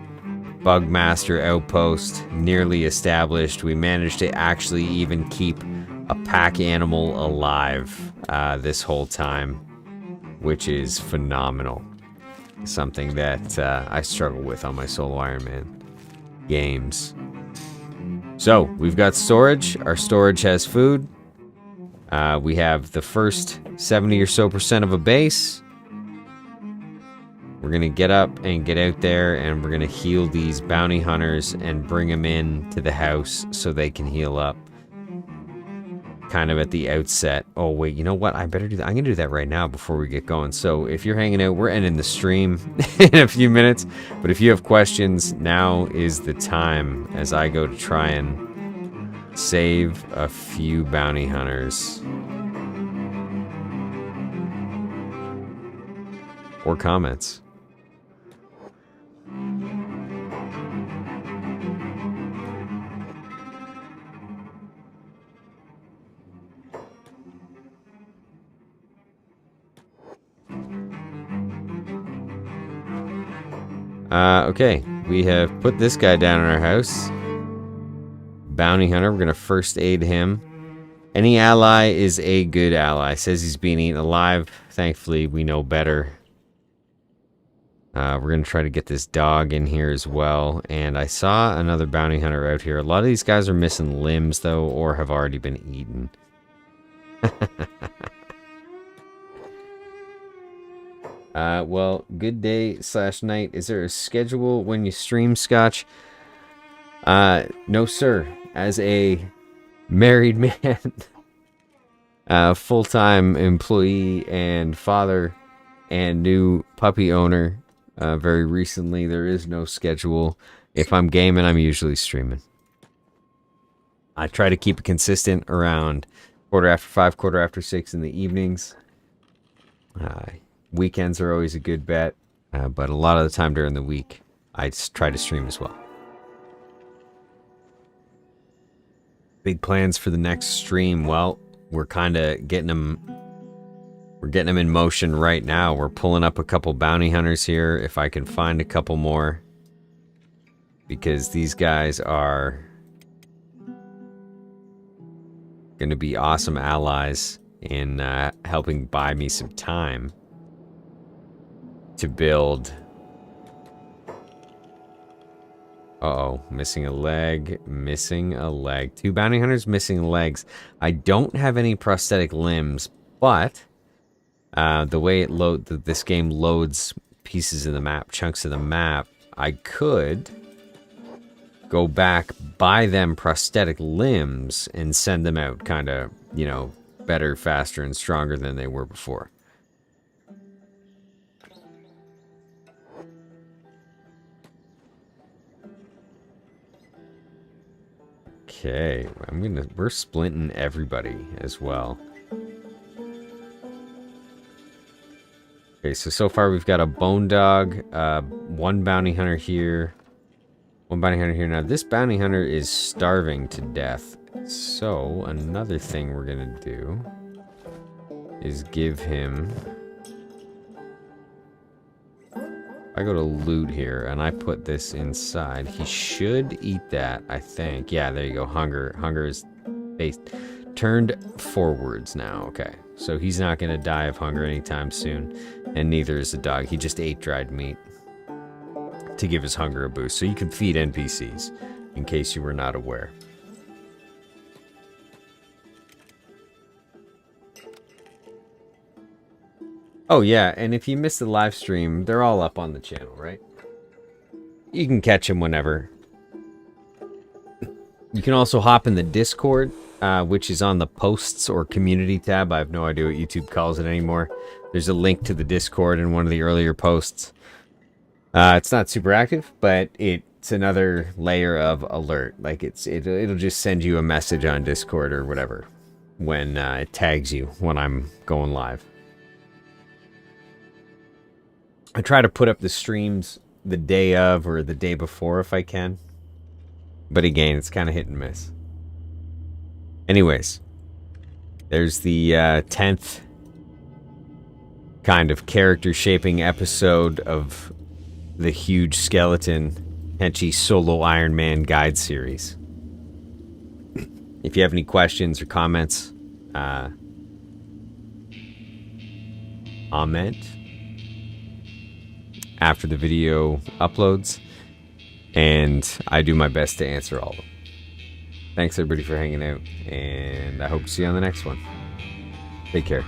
Bugmaster outpost nearly established. We managed to actually even keep a pack animal alive this whole time, which is phenomenal. Something that I struggle with on my solo Ironman games. So, we've got storage. Our storage has food. We have the first 70 or so % of a base. We're going to get up and get out there, and we're going to heal these bounty hunters and bring them in to the house so they can heal up. Kind of at the outset. Oh, wait, you know what? I better do that. I'm going to do that right now before we get going. So if you're hanging out, we're ending the stream in a few minutes. But if you have questions, now is the time as I go to try and save a few bounty hunters. Or comments. Okay, we have put this guy down in our house. Bounty hunter, we're going to first aid him. Any ally is a good ally. Says he's being eaten alive. Thankfully, we know better. We're going to try to get this dog in here as well. And I saw another bounty hunter out here. A lot of these guys are missing limbs, though, or have already been eaten. Well, good day / night. Is there a schedule when you stream, Scotch? No, sir. As a married man, full-time employee and father and new puppy owner, very recently, there is no schedule. If I'm gaming, I'm usually streaming. I try to keep it consistent around 5:45, 6:15 in the evenings. Weekends are always a good bet, but a lot of the time during the week, I try to stream as well. Big plans for the next stream. Well, we're kind of getting them. We're getting them in motion right now. We're pulling up a couple bounty hunters here, if I can find a couple more, because these guys are going to be awesome allies in helping buy me some time to build. Uh-oh, missing a leg. 2 bounty hunters missing legs. I don't have any prosthetic limbs, but the way this game loads pieces of the map, chunks of the map, I could go back, buy them prosthetic limbs, and send them out kind of, you know, better, faster, and stronger than they were before. Okay, we're splinting everybody as well. Okay, so far we've got a bone dog, one bounty hunter here, one bounty hunter here. Now this bounty hunter is starving to death. So another thing we're gonna do is give him. I go to loot here and I put this inside. He should eat that, I think. Yeah, there you go. Hunger is based turned forwards now. Okay, so he's not gonna die of hunger anytime soon, and neither is the dog. He just ate dried meat to give his hunger a boost. So you can feed NPCs, in case you were not aware. Oh yeah, and if you missed the live stream, they're all up on the channel, right? You can catch them whenever. You can also hop in the Discord, which is on the posts or community tab. I have no idea what YouTube calls it anymore. There's a link to the Discord in one of the earlier posts. It's not super active, but it's another layer of alert. Like it'll just send you a message on Discord or whatever when it tags you when I'm going live. I try to put up the streams the day of or the day before if I can. But again, it's kind of hit and miss. Anyways, there's the 10th kind of character shaping episode of the huge skeleton Kenshi solo Ironman guide series. If you have any questions or comments, comment after the video uploads, and I do my best to answer all of them. Thanks everybody for hanging out, and I hope to see you on the next one. Take care.